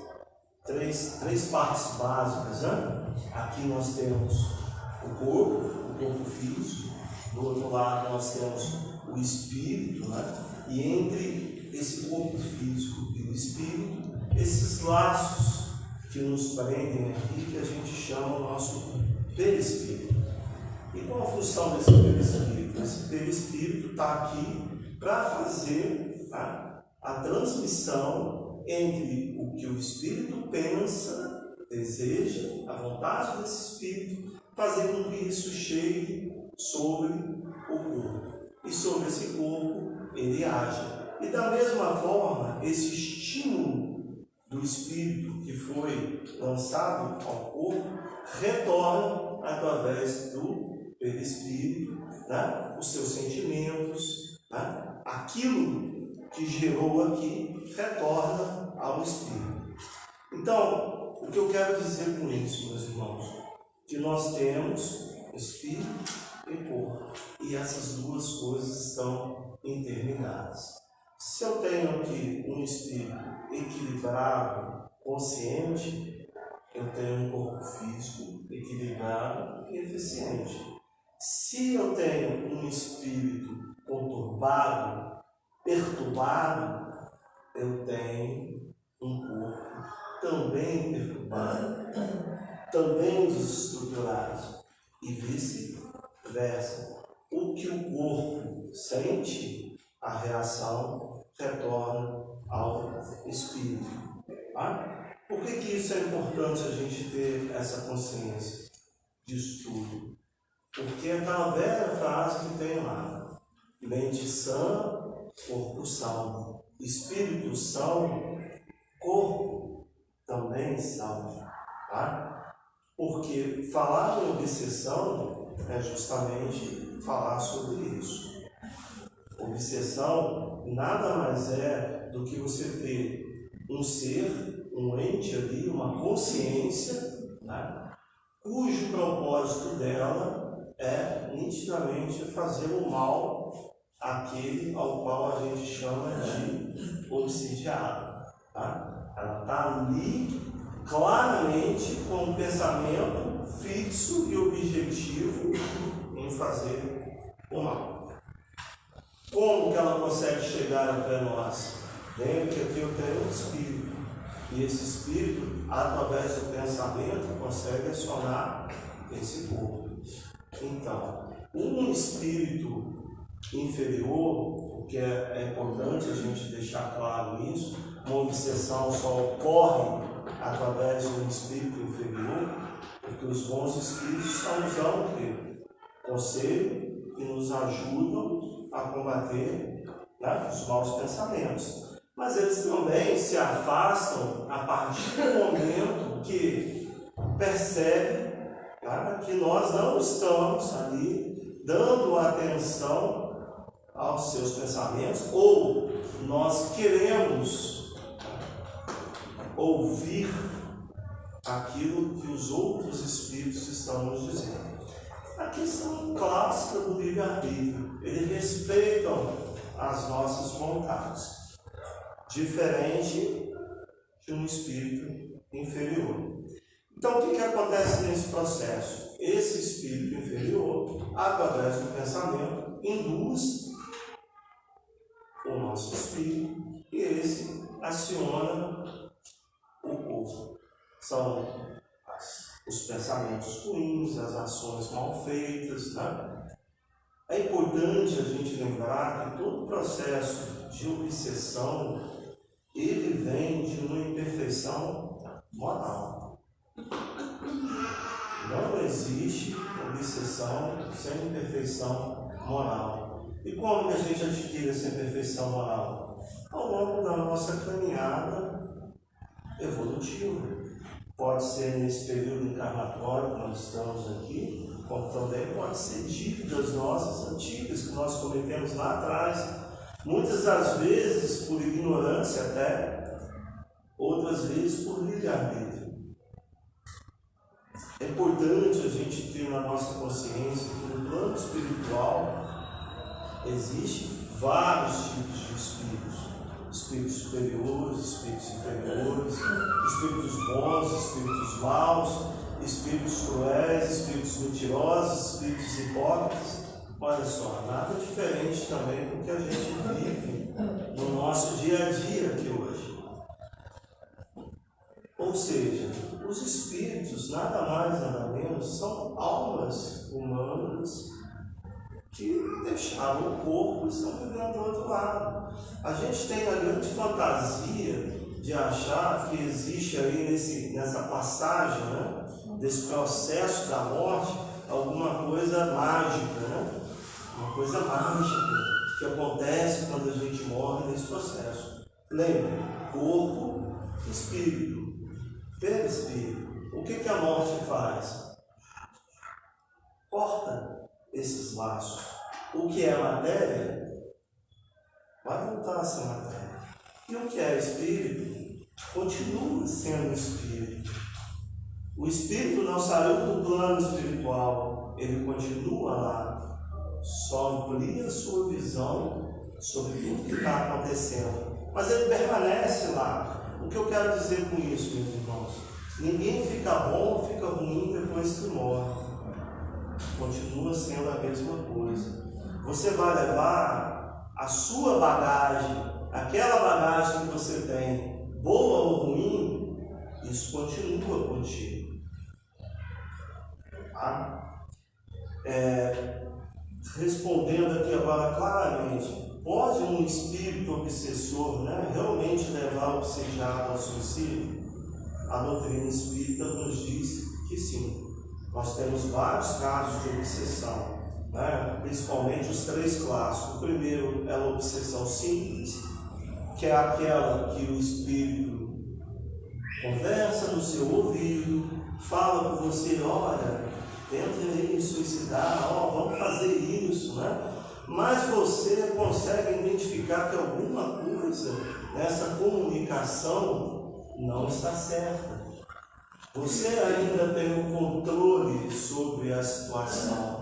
partes básicas. Né? Aqui nós temos o corpo físico, do outro lado nós temos o espírito, né? E entre esse corpo físico e o espírito, esses laços que nos prendem aqui, que a gente chama o nosso perispírito. E qual a função desse perispírito? Esse perispírito está aqui para fazer, tá, a transmissão entre o que o espírito pensa, deseja, a vontade desse espírito, fazer com que isso chegue sobre o corpo. E sobre esse corpo ele age. E da mesma forma, esse estímulo do espírito que foi lançado ao corpo retorna através do perispírito, né? Os seus sentimentos, né? Aquilo que gerou aqui retorna ao espírito. Então, o que eu quero dizer com isso, meus irmãos? Que nós temos espírito e corpo, e essas duas coisas estão interligadas. Se eu tenho aqui um espírito equilibrado, consciente, eu tenho um corpo físico equilibrado e eficiente. Se eu tenho um espírito conturbado, perturbado, eu tenho um corpo também perturbado, também desestruturado, e vice-versa. O que o corpo sente, a reação retorna ao espírito. Tá? Por que isso é importante a gente ter essa consciência disso tudo? Porque é aquela velha frase que tem lá: mente sã, corpo são, espírito são, corpo também são. Tá? Porque falar de obsessão é justamente falar sobre isso. Obsessão nada mais é do que você ter um ser, um ente ali, uma consciência, né, cujo propósito dela é nitidamente fazer o mal àquele ao qual a gente chama de obsidiado. Tá? Ela está ali claramente com um pensamento fixo e objetivo em fazer o mal. Como que ela consegue chegar até nós? Lembre que aqui eu tenho um espírito. E esse espírito, através do pensamento, consegue acionar esse corpo. Então, um espírito inferior, o que é importante a gente deixar claro isso, uma obsessão só ocorre através de um espírito inferior, porque os bons espíritos estão nos dando o quê? Conselho e nos ajudam a combater, né, os maus pensamentos. Mas eles também se afastam a partir do momento que percebem, né, que nós não estamos ali dando atenção aos seus pensamentos, ou nós queremos ouvir aquilo que os outros espíritos estão nos dizendo. A questão clássica do livre-arbítrio, eles respeitam as nossas vontades, diferente de um espírito inferior. Então, o que acontece nesse processo? Esse espírito inferior, através do pensamento, induz o nosso espírito e esse aciona o corpo. São os pensamentos ruins, as ações mal feitas, né? É importante a gente lembrar que todo processo de obsessão, ele vem de uma imperfeição moral. Não existe obsessão sem imperfeição moral. E como que a gente adquire essa imperfeição moral? Ao longo da nossa caminhada evolutiva. Pode ser nesse período encarnatório que nós estamos aqui, como também pode ser dívidas nossas antigas que nós cometemos lá atrás. Muitas das vezes por ignorância até, outras vezes por livre-arbítrio. É importante a gente ter na nossa consciência que no plano espiritual existem vários tipos de espíritos. Espíritos superiores, espíritos inferiores, espíritos bons, espíritos maus, espíritos cruéis, espíritos mentirosos, espíritos hipócritas. Olha só, nada diferente também do que a gente vive no nosso dia a dia aqui hoje. Ou seja, os espíritos, nada mais, nada menos, são almas humanas que deixaram o corpo e estão vivendo do outro lado. A gente tem a grande fantasia de achar que existe aí nessa passagem, né, desse processo da morte, alguma coisa mágica, né? Uma coisa mágica que acontece quando a gente morre nesse processo. Lembra? Corpo, espírito. Perispírito. O que a morte faz? Corta esses laços. O que é matéria vai voltar a ser matéria. E o que é espírito continua sendo espírito. O espírito não saiu do plano espiritual, ele continua lá. Só amplia a sua visão sobre tudo que está acontecendo. Mas ele permanece lá. O que eu quero dizer com isso, meus irmãos? Ninguém fica bom ou fica ruim depois que morre. Continua sendo a mesma coisa. Você vai levar a sua bagagem, aquela bagagem que você tem, boa ou ruim, isso continua contigo. Tá? Respondendo aqui agora claramente, pode um espírito obsessor, né, realmente levar o obsidiado ao suicídio? A doutrina espírita nos diz que sim. Nós temos vários casos de obsessão, né, principalmente os 3 clássicos. O primeiro é a obsessão simples, que é aquela que o espírito conversa no seu ouvido, fala com você, olha, tenta aí suicidar, vamos fazer isso, né? Mas você consegue identificar que alguma coisa nessa comunicação não está certa. Você ainda tem o controle sobre a situação.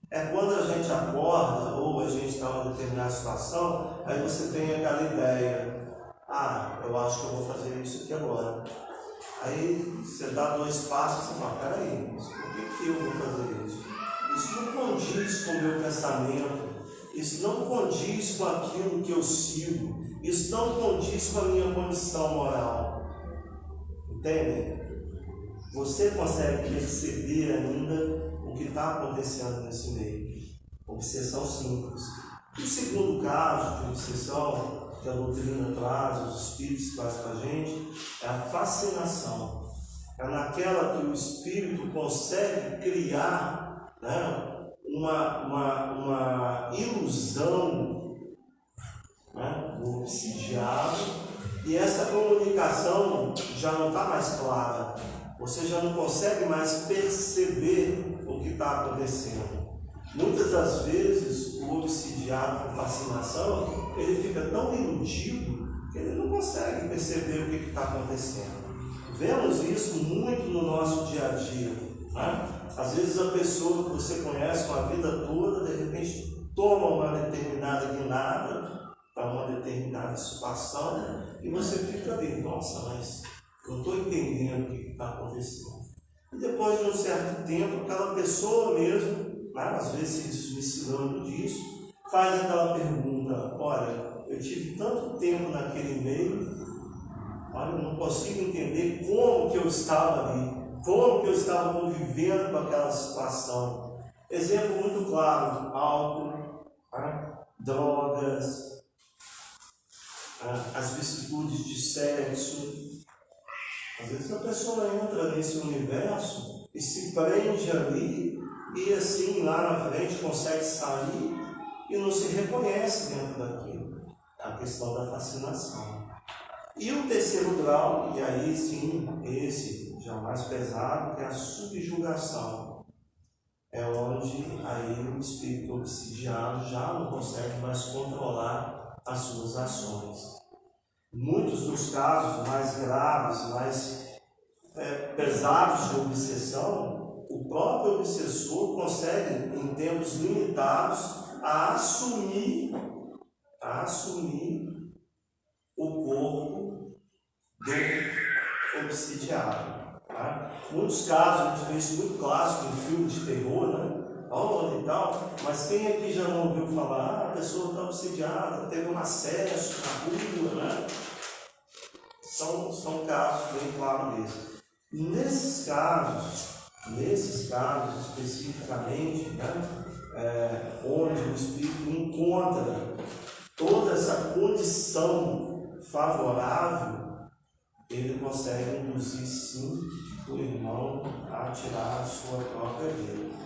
É quando a gente acorda ou a gente está em uma determinada situação, aí você tem aquela ideia: ah, eu acho que eu vou fazer isso aqui agora. Aí você dá 2 passos e fala: peraí, mas por que eu vou fazer isso? Isso não condiz com o meu pensamento, isso não condiz com aquilo que eu sigo, isso não condiz com a minha condição moral. Entendem? Você consegue perceber ainda o que está acontecendo nesse meio. Obsessão simples. O segundo caso de obsessão que a doutrina traz, os espíritos trazem para a gente, é a fascinação. É naquela que o espírito consegue criar, né, uma ilusão, né, do obsidiado, e essa comunicação já não está mais clara. Você já não consegue mais perceber o que está acontecendo. Muitas das vezes, o obsidiado com fascinação, ele fica tão iludido que ele não consegue perceber o que está acontecendo. Vemos isso muito no nosso dia a dia, né? Às vezes a pessoa que você conhece uma vida toda, de repente toma uma determinada guinada para uma determinada situação, e você fica ali: nossa, mas não estou entendendo o que está acontecendo. E depois de um certo tempo, aquela pessoa mesmo, né, às vezes se desvencilhando disso, faz aquela pergunta: olha, eu tive tanto tempo naquele meio, olha, eu não consigo entender como que eu estava ali, como que eu estava convivendo com aquela situação. Exemplo muito claro: álcool, né, drogas, as vicissitudes de sexo. Às vezes a pessoa entra nesse universo e se prende ali, e assim lá na frente consegue sair e não se reconhece dentro daquilo. É a questão da fascinação. E o terceiro grau, e aí sim, esse já mais pesado, que é a subjugação. É onde aí o espírito obsidiado já não consegue mais controlar as suas ações. Muitos dos casos mais graves, mais pesados de obsessão, o próprio obsessor consegue, em tempos limitados, assumir o corpo do obsidiado. Tá? Muitos casos, a gente vê isso muito clássico em filmes de terror, né? E tal, mas quem aqui já não ouviu falar: a pessoa está obsidiada, teve um acesso na rua, né? São casos bem claros desses. Nesses casos especificamente, né, onde o espírito encontra toda essa condição favorável, ele consegue induzir sim o irmão a tirar a sua própria vida.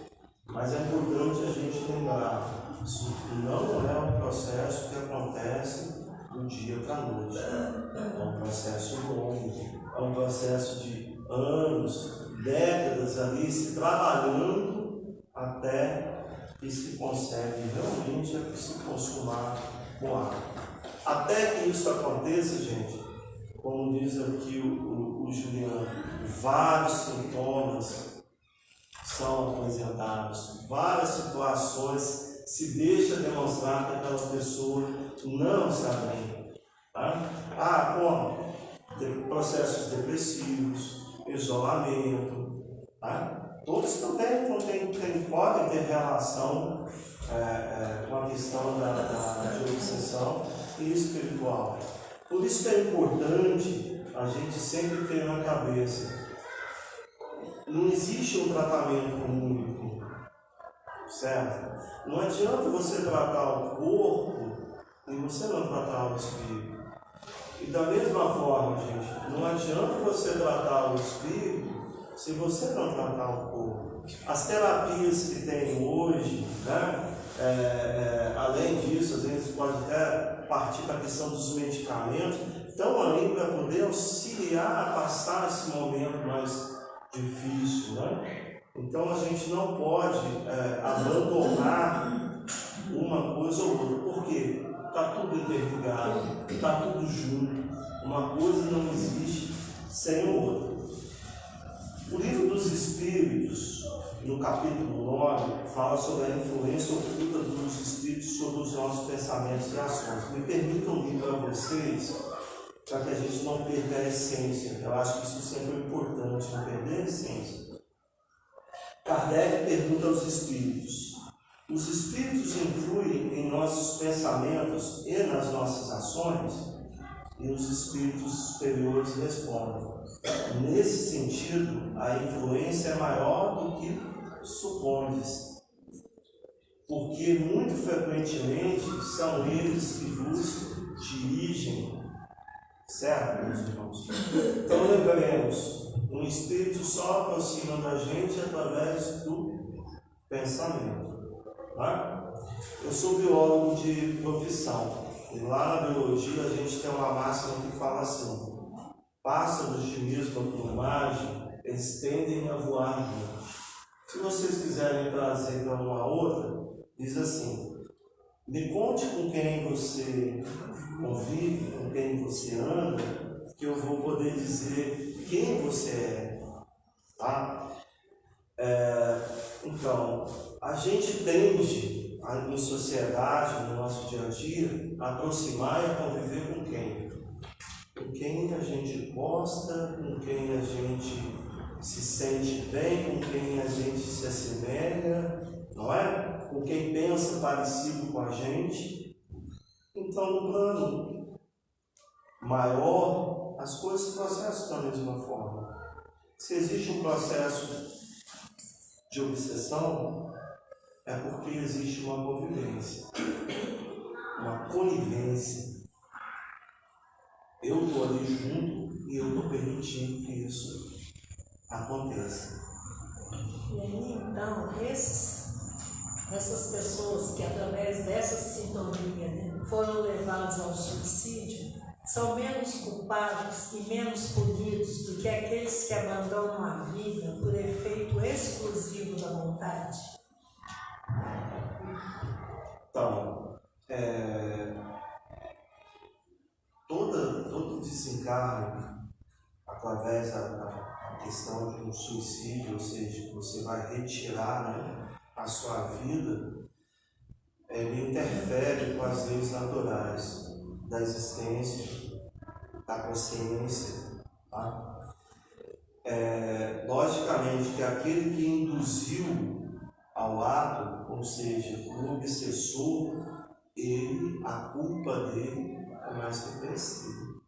Mas é importante a gente lembrar: isso não é um processo que acontece do dia para a noite. É um processo longo, é um processo de anos, décadas ali se trabalhando até que se consegue realmente se consumar com água. Até que isso aconteça, gente, como diz aqui o Juliano, vários sintomas são apresentados, várias situações se deixa demonstrar que aquela pessoa não está bem. Tá? Como? Processos depressivos, isolamento. Tá? Todos também podem ter relação com a questão de obsessão e espiritual. Por isso que é importante a gente sempre ter na cabeça: não existe um tratamento único, certo? Não adianta você tratar o corpo e você não tratar o espírito. E da mesma forma, gente, não adianta você tratar o espírito se você não tratar o corpo. As terapias que tem hoje, né, além disso, às vezes pode até partir da questão dos medicamentos, estão aí para poder auxiliar a passar esse momento mais difícil, né? Então a gente não pode abandonar uma coisa ou outra. Por quê? Está tudo interligado, está tudo junto. Uma coisa não existe sem o outro. capítulo 9, fala sobre a influência oculta dos espíritos sobre os nossos pensamentos e ações. Me permitam ler para vocês, para que a gente não perca a essência. Eu acho que isso sempre é importante, não perder a essência. Kardec pergunta aos espíritos: os espíritos influem em nossos pensamentos e nas nossas ações? E os espíritos superiores respondem: nesse sentido, a influência é maior do que supondes, porque muito frequentemente são eles que vos dirigem. Certo, meus irmãos? Então lembremos, um espírito só aproxima da gente através do pensamento. Tá? Eu sou biólogo de profissão, e lá na biologia a gente tem uma máxima que fala assim: pássaros de mesma plumagem, eles tendem a voar juntos. Se vocês quiserem trazer para uma outra, diz assim: me conte com quem você convive, com quem você anda, que eu vou poder dizer quem você é. Tá? Então, a gente tende, em sociedade, no nosso dia a dia, a aproximar e a conviver com quem? Com quem a gente gosta, com quem a gente se sente bem, com quem a gente se assemelha, não é? Com quem pensa parecido com a gente. Então, no plano maior, as coisas se processam da mesma forma. Se existe um processo de obsessão, é porque existe uma convivência, uma conivência. Eu estou ali junto e eu estou permitindo que isso aconteça. E aí, então, essas pessoas que, através dessa sintonia, né, foram levadas ao suicídio, são menos culpados e menos punidos do que aqueles que abandonam a vida por efeito exclusivo da vontade? Então, todo desencarne, através da questão de um suicídio, ou seja, que você vai retirar, né, a sua vida, ele interfere com as leis naturais da existência, da consciência. Tá? Logicamente que aquele que induziu ao ato, ou seja, o obsessor, a culpa dele é mais reconhecida,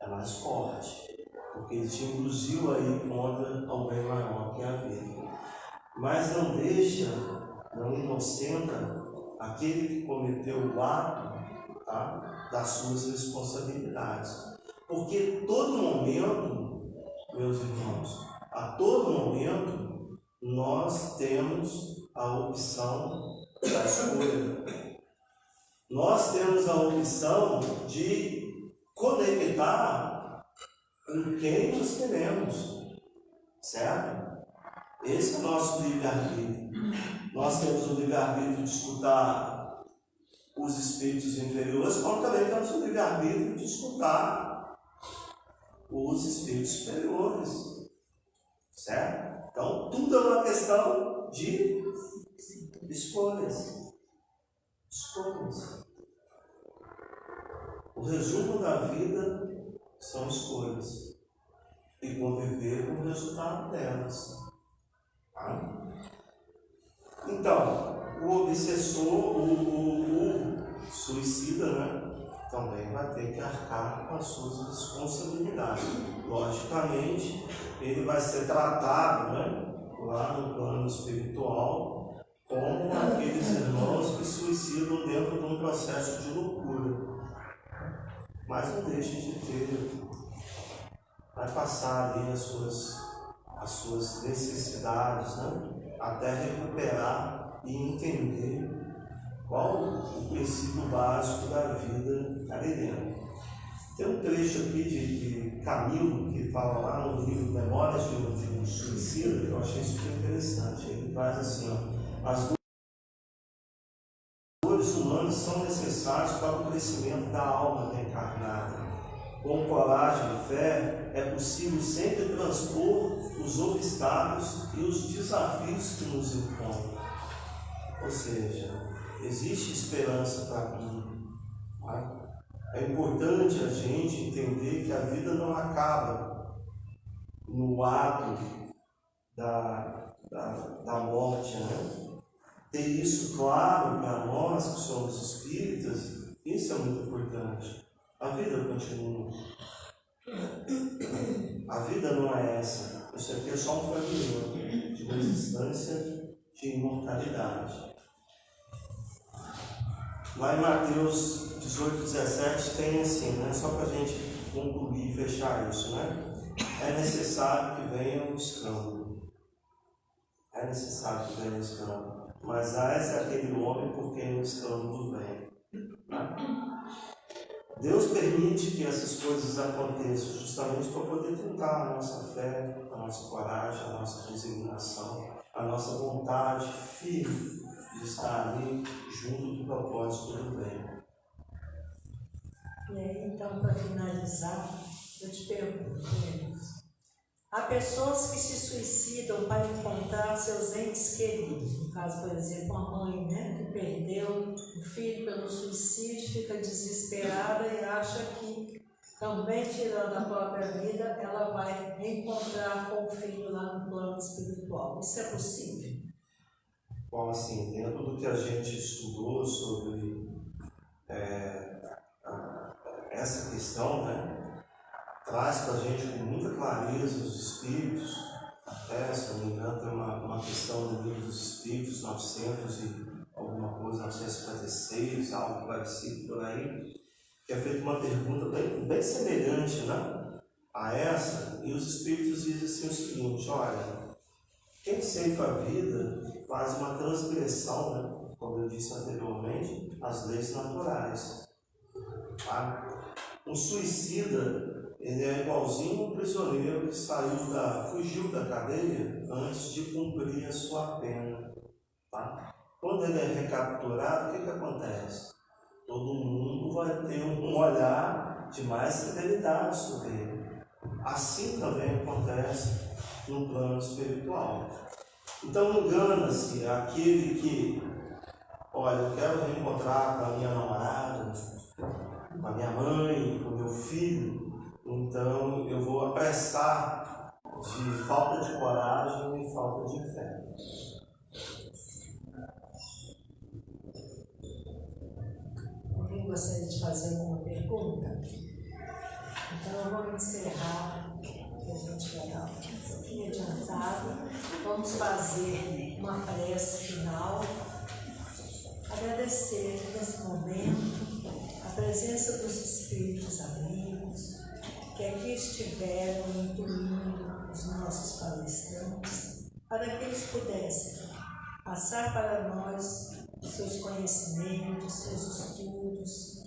é mais forte, porque ele te induziu aí contra alguém maior que a vida. Mas não deixa, não inocenta aquele que cometeu o ato, tá, das suas responsabilidades. Porque todo momento, meus irmãos, a todo momento, nós temos a opção da escolha. Nós temos a opção de conectar com quem nós queremos, certo? Esse é o nosso livre-arbítrio. Nós temos o livre-arbítrio de escutar os espíritos inferiores, como também temos o livre-arbítrio de escutar os espíritos superiores, certo? Então, tudo é uma questão de escolhas. Escolhas. O resumo da vida são escolhas e conviver com o resultado delas. Tá? Então, o obsessor, o suicida, né, também vai ter que arcar com as suas responsabilidades. Logicamente, ele vai ser tratado, né, lá no plano espiritual, como aqueles irmãos que suicidam dentro de um processo de loucura. Mas não deixe de ter, vai passar ali as suas necessidades, né? Até recuperar e entender qual o princípio básico da vida ali dentro. Tem um trecho aqui de Camilo, que fala lá no livro Memórias de um Suicida, que eu achei super interessante. Ele traz assim, ó: as dores humanas são necessárias para o crescimento da alma reencarnada. Com coragem e fé, é possível sempre transpor os os obstáculos e os desafios que nos impõem. Ou seja, existe esperança para mim. Tá? É importante a gente entender que a vida não acaba no ato da morte, né? Ter isso claro para nós que somos espíritas, isso é muito importante. A vida continua. A vida não é essa. Isso aqui é só um fragmento de uma existência de imortalidade. Lá em Mateus 18, 17 tem assim, né? Só para a gente concluir e fechar isso, né? É necessário que venha o escândalo. É necessário que venha o escândalo. Mas esse é aquele homem por quem o escândalo vem. Né? Deus permite que essas coisas aconteçam justamente para poder tentar a nossa fé, a nossa coragem, a nossa resignação, a nossa vontade firme de estar ali junto do propósito do bem. E aí, então, para finalizar, eu te pergunto, há pessoas que se suicidam para encontrar seus entes queridos. No caso, por exemplo, a mãe, né, que perdeu o filho pelo suicídio, fica desesperada e acha que, também tirando a própria vida, ela vai reencontrar com o filho lá no plano espiritual. Isso é possível? Bom, assim, dentro do que a gente estudou sobre essa questão, né, traz para a gente com muita clareza os espíritos. Até, se não me engano, tem uma questão no livro dos espíritos, 900 e alguma coisa, 956, algo parecido por aí, que é feita uma pergunta bem semelhante, né, a essa, e os espíritos dizem assim o seguinte: olha, quem ceifa a vida faz uma transgressão, né, como eu disse anteriormente, às leis naturais. Tá? Um suicida, ele é igualzinho um prisioneiro que fugiu da cadeia antes de cumprir a sua pena. Tá? Quando ele é recapturado, o que acontece? Todo mundo vai ter um olhar de mais severidade sobre ele. Assim também acontece no plano espiritual. Então engana-se aquele que, olha, eu quero reencontrar com a minha namorada, com a minha mãe, com o meu filho, então eu vou apressar de falta de coragem e falta de fé. Alguém gostaria de fazer alguma pergunta? Então eu vou encerrar, que a gente vai dar um pouquinho adiantado. Vamos fazer uma prece final, agradecer nesse momento a presença dos espíritos amigos que aqui estiveram incluindo os nossos palestrantes, para que eles pudessem passar para nós seus conhecimentos, seus estudos,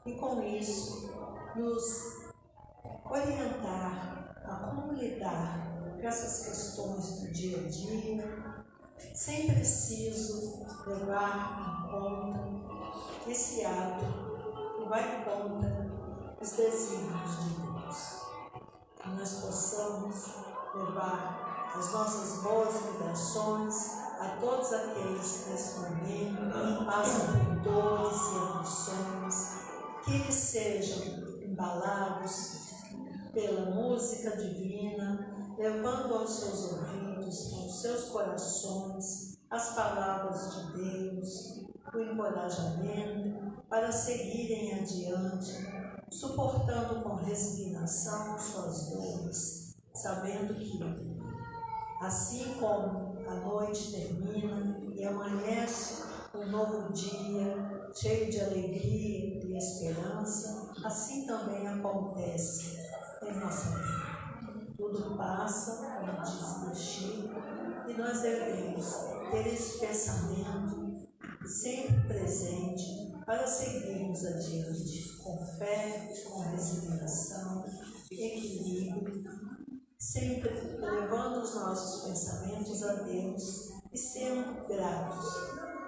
e com isso nos orientar a como lidar com essas questões do dia a dia, sem preciso levar em conta esse ato que vai contra os desígnios de Deus. Que nós possamos levar as nossas boas vibrações a todos aqueles que nesse momento passam por dores e aflições, que eles sejam embalados pela música divina, levando aos seus ouvidos, aos seus corações, as palavras de Deus, o encorajamento para seguirem adiante, suportando com resignação suas dores, sabendo que, assim como a noite termina e amanhece um novo dia, cheio de alegria e esperança, assim também acontece em nossa vida. Tudo passa, como dizia Chico, e nós devemos ter esse pensamento sempre presente para seguirmos adiante com fé, com resignação, equilíbrio, sempre levando os nossos pensamentos a Deus e sendo gratos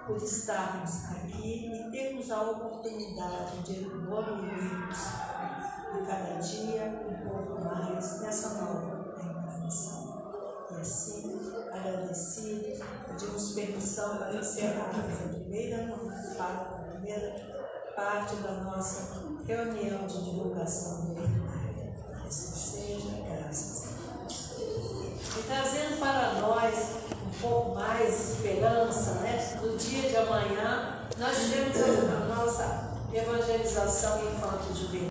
por estarmos aqui e termos a oportunidade de evoluirmos a cada dia um pouco mais nessa nova encarnação. encerrarmos a primeira parte da nossa reunião de divulgação do Evangelho. Seja graças a Deus. E trazendo para nós um pouco mais de esperança, né? No dia de amanhã, nós teremos a nossa evangelização infanto-juvenil.